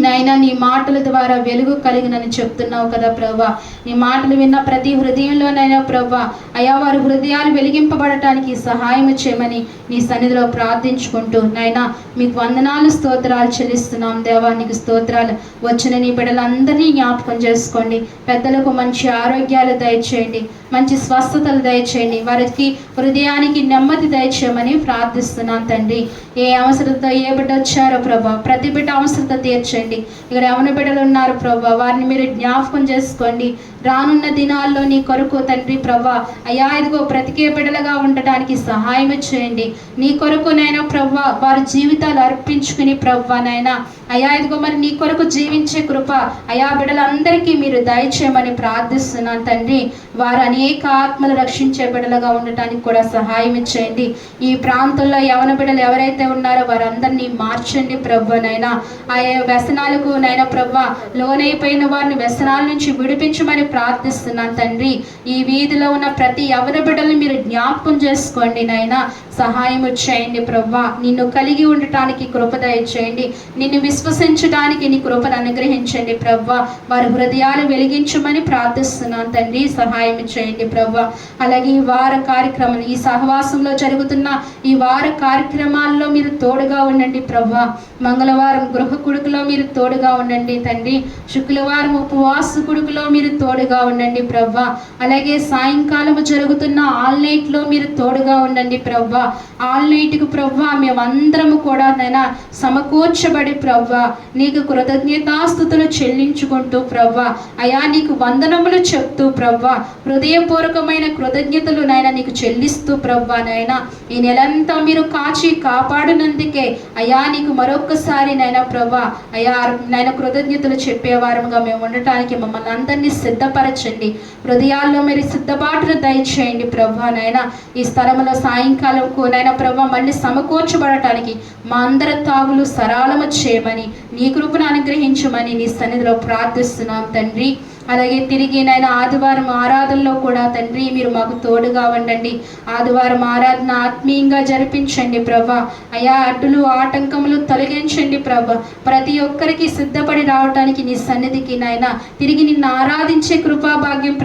నైనా నీ మాటల ద్వారా వెలుగు కలిగినని చెప్తున్నావు కదా ప్రభా. నీ మాటలు విన్న ప్రతి హృదయంలోనైనా ప్రభా అయా వారి హృదయాలు వెలిగింపబడటానికి సహాయం చేయమని నీ సన్నిధిలో ప్రార్థించుకుంటూ నైనా మీకు వందనాలు స్తోత్రాలు చెల్లిస్తున్నాం దేవానికి స్తోత్రాలు. వచ్చిన నీ బిడ్డలందరినీ జ్ఞాపకం చేసుకోండి. పెద్దలకు మంచి ఆరోగ్యాలు దయచేయండి, మంచి స్వస్థతలు దయచేయండి, వారికి హృదయానికి నెమ్మది దయచేయమని ప్రార్థిస్తున్నాను తండ్రి. ఏ అవసరతతో ఏ బిడ్డ వచ్చారో ప్రభా ప్రతి బిడ్డ అవసరత తీర్చండి. ఇక్కడ యవన బిడ్డలు ఉన్నారు ప్రభా, వారిని మీరు జ్ఞాపకం చేసుకోండి. రానున్న దినాల్లో నీ కొరకు తండ్రి ప్రభా అయ్యా ఇదిగో బ్రతికే బిడ్డలుగా ఉండటానికి సహాయం చేయండి. నీ కొరకు నైనా ప్రభా వారి జీవితాలు అర్పించుకుని ప్రభా నైనా అయ్యా ఇదిగో మరి నీ కొరకు జీవించే కృప అయా బిడ్డలందరికీ మీరు దయచేయమని ప్రార్థిస్తున్నాను తండ్రి. వారు అనేక ఆత్మలు రక్షించే బిడ్డలుగా ఉండటానికి కూడా సహాయం చేయండి. ఈ ప్రాంతంలో యవన బిడ్డలు ఎవరైతే ఉన్నారో వారందరినీ మార్చండి ప్రభా నైనా. ఆయా వ్యసనాలకు నైనా ప్రభా లోనైపోయిన వారిని వ్యసనాల నుంచి విడిపించమని ప్రార్థిస్తున్నాను తండ్రి. ఈ వీధిలో ఉన్న ప్రతి యవన బిడ్డలు మీరు జ్ఞాపకం చేసుకోండి నైనా, సహాయం చేయండి ప్రభా. నిన్ను కలిగి ఉండటానికి కృప దయచేయండి, నిన్ను విశ్వసించడానికి నీ కృపను అనుగ్రహించండి ప్రభా. వారి హృదయాలు వెలిగించమని ప్రార్థిస్తున్నాను తండ్రి, సహాయం చేయండి ప్రభా. అలాగే ఈ వార కార్యక్రమాలు ఈ సహవాసంలో జరుగుతున్న ఈ వార కార్యక్రమాల్లో మీరు తోడుగా ఉండండి ప్రభా. మంగళవారం గృహ కుడుకులో మీరు తోడుగా ఉండండి తండ్రి. శుక్రవారం ఉపవాస కుడుకులో మీరు తోడుగా ఉండండి ప్రభా. అలాగే సాయంకాలం జరుగుతున్న ఆల్ నైట్లో మీరు తోడుగా ఉండండి ప్రభా. ఆల్ నైట్కు ప్రభా మేమందరము కూడా నైనా సమకూర్చబడి ప్రభా నీకు కృతజ్ఞతాస్తుతులు చెల్లించుకుంటూ ప్రభా అయా నీకు వందనములు చెప్తూ ప్రభా హృదయపూర్వకమైన కృతజ్ఞతలు నాయన నీకు చెల్లిస్తూ ప్రభా నాయన ఈ నెలంతా మీరు కాచి కాపాడినందుకే అయా నీకు మరొక్కసారి నైనా ప్రభా అయా నాయన కృతజ్ఞతలు చెప్పేవారముగా మేము ఉండటానికి మమ్మల్ని అందరినీ సిద్ధపరచండి. హృదయాల్లో మీరు సిద్ధపాటును దయచేయండి ప్రభా నాయన. ఈ స్థలంలో సాయంకాలం నైనా ప్రభా మళ్ళీ సమకూర్చబడటానికి మా అందరి తాగులు సరళము చేయమని నీ కృపను అనుగ్రహించమని నీ సన్నిధిలో ప్రార్థిస్తున్నాం తండ్రి. అలాగే తిరిగి నైనా ఆదివారం ఆరాధనలో కూడా తండ్రి మీరు మాకు తోడుగా ఉండండి. ఆదివారం ఆరాధన ఆత్మీయంగా జరిపించండి ప్రభా. అయా అడ్డులు ఆటంకములు తొలగించండి ప్రభా. ప్రతి ఒక్కరికి సిద్ధపడి రావడానికి నీ సన్నిధికి నాయన తిరిగి నిన్ను ఆరాధించే కృపాభాగ్యం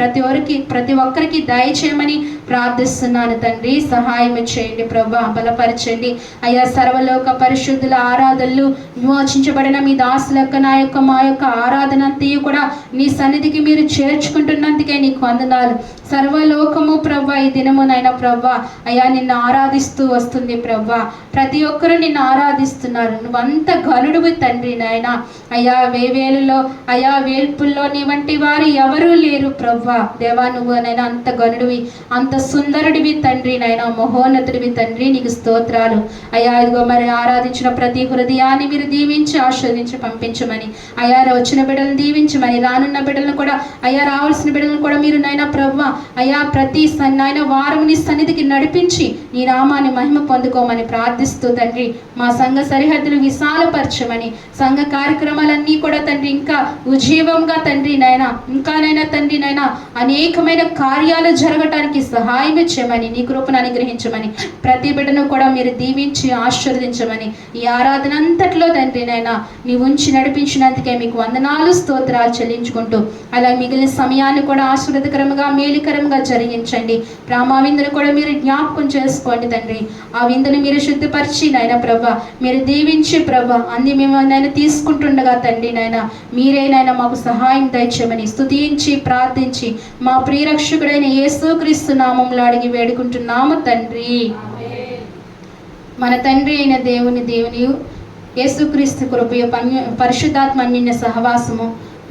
ప్రతి ఒక్కరికి దయచేయమని ప్రార్థిస్తున్నాను తండ్రి. సహాయం చేయండి ప్రభా, బలపరచండి. అయా సర్వలోక పరిశుద్ధుల ఆరాధనలు విమోచించబడిన మీ దాసులక్క నా యొక్క మా యొక్క ఆరాధన అంతయు కూడా నీ సన్నిధికి మీరు చేర్చుకుంటున్నందుకే నీకు వందనాలు. సర్వలోకము ప్రభా ఈ దినమునైనా ప్రభా అయా నిన్ను ఆరాధిస్తూ వస్తుంది ప్రభా. ప్రతి ఒక్కరూ నిన్ను ఆరాధిస్తున్నారు. నువ్వంత గనుడువి తండ్రి నాయన. అయా వేవేలులో అయా వేల్పుల్లో నీ వంటి వారు ఎవరూ లేరు ప్రభా. దేవా నువ్వు నైనా అంత గనుడివి, అంత సుందరుడివి తండ్రి నాయన, మహోన్నతుడివి తండ్రి, నీకు స్తోత్రాలు అయ్యా. ఇదిగో మరి ఆరాధించిన ప్రతి హృదయాన్ని మీరు దీవించి ఆశీర్వదించి పంపించమని అయ్యా, వచ్చిన బిడ్డలను దీవించమని, రానున్న బిడ్డలను కూడా అయ్యా, రావాల్సిన బిడ్డలను కూడా మీరు నాయన ప్రభువా అయ్యా ప్రతి నాయన వారం నీ సన్నిధికి నడిపించి నీ నామాన్ని మహిమ పొందుకోమని ప్రార్థిస్తూ తండ్రి, మా సంఘ సరిహద్దులు విశాలపరచమని, సంఘ కార్యక్రమాలన్నీ కూడా తండ్రి ఇంకా ఉజ్జీవంగా తండ్రి నాయన, ఇంకానైనా తండ్రి నాయన అనేకమైన కార్యాలు జరగటానికి సహాయం చేయమని, నీ కృపను అనుగ్రహించమని, ప్రతి బిడ్డను కూడా మీరు దీవించి ఆశీర్వదించమని, ఈ ఆరాధన అంతట్లో తండ్రి నాయన నీ ఉంచి నడిపించినందుకే మీకు వందనాలు స్తోత్రాలు చెల్లించుకుంటూ, అలా మిగిలిన సమయాన్ని కూడా ఆశీర్వదకరంగా మేలుకరంగా జరిగించండి. రామా విందును కూడా మీరు జ్ఞాపకం చేసుకోండి తండ్రి. ఆ విందును మీరు శుద్ధిపరిచి నాయన ప్రభా మీరు దీవించి ప్రభా అన్ని మేము నాయన తీసుకుంటుండగా తండ్రి నాయన మీరేనైనా మాకు సహాయం దయచేయమని స్తుతించి ప్రార్థించి మా ప్రియరక్షకుడైన యేసుక్రీస్తు నామములో అడిగి వేడుకుంటున్నాము తండ్రి. మన తండ్రి అయిన దేవుని యేసుక్రీస్తు కృపయు పరిశుద్ధాత్మ అన్యోన్య సహవాసము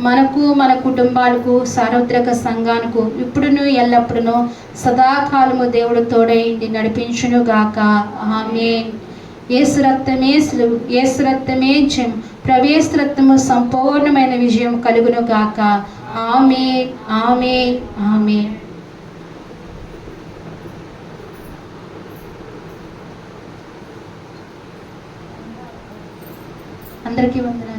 మనకు మన కుటుంబాలకు సార్వత్రిక సంఘానికి ఇప్పుడును ఎల్లప్పుడును సదాకాలము దేవుడు తోడైండి నడిపించును గాక. ఆమేన్. యేసు రక్తమే సులువు, యేసు రక్తమే జయం, ప్రవేశ రక్తము సంపూర్ణమైన విజయం కలుగును గాక. ఆమేన్, ఆమేన్, ఆమేన్. అందరికీ వందనాలు.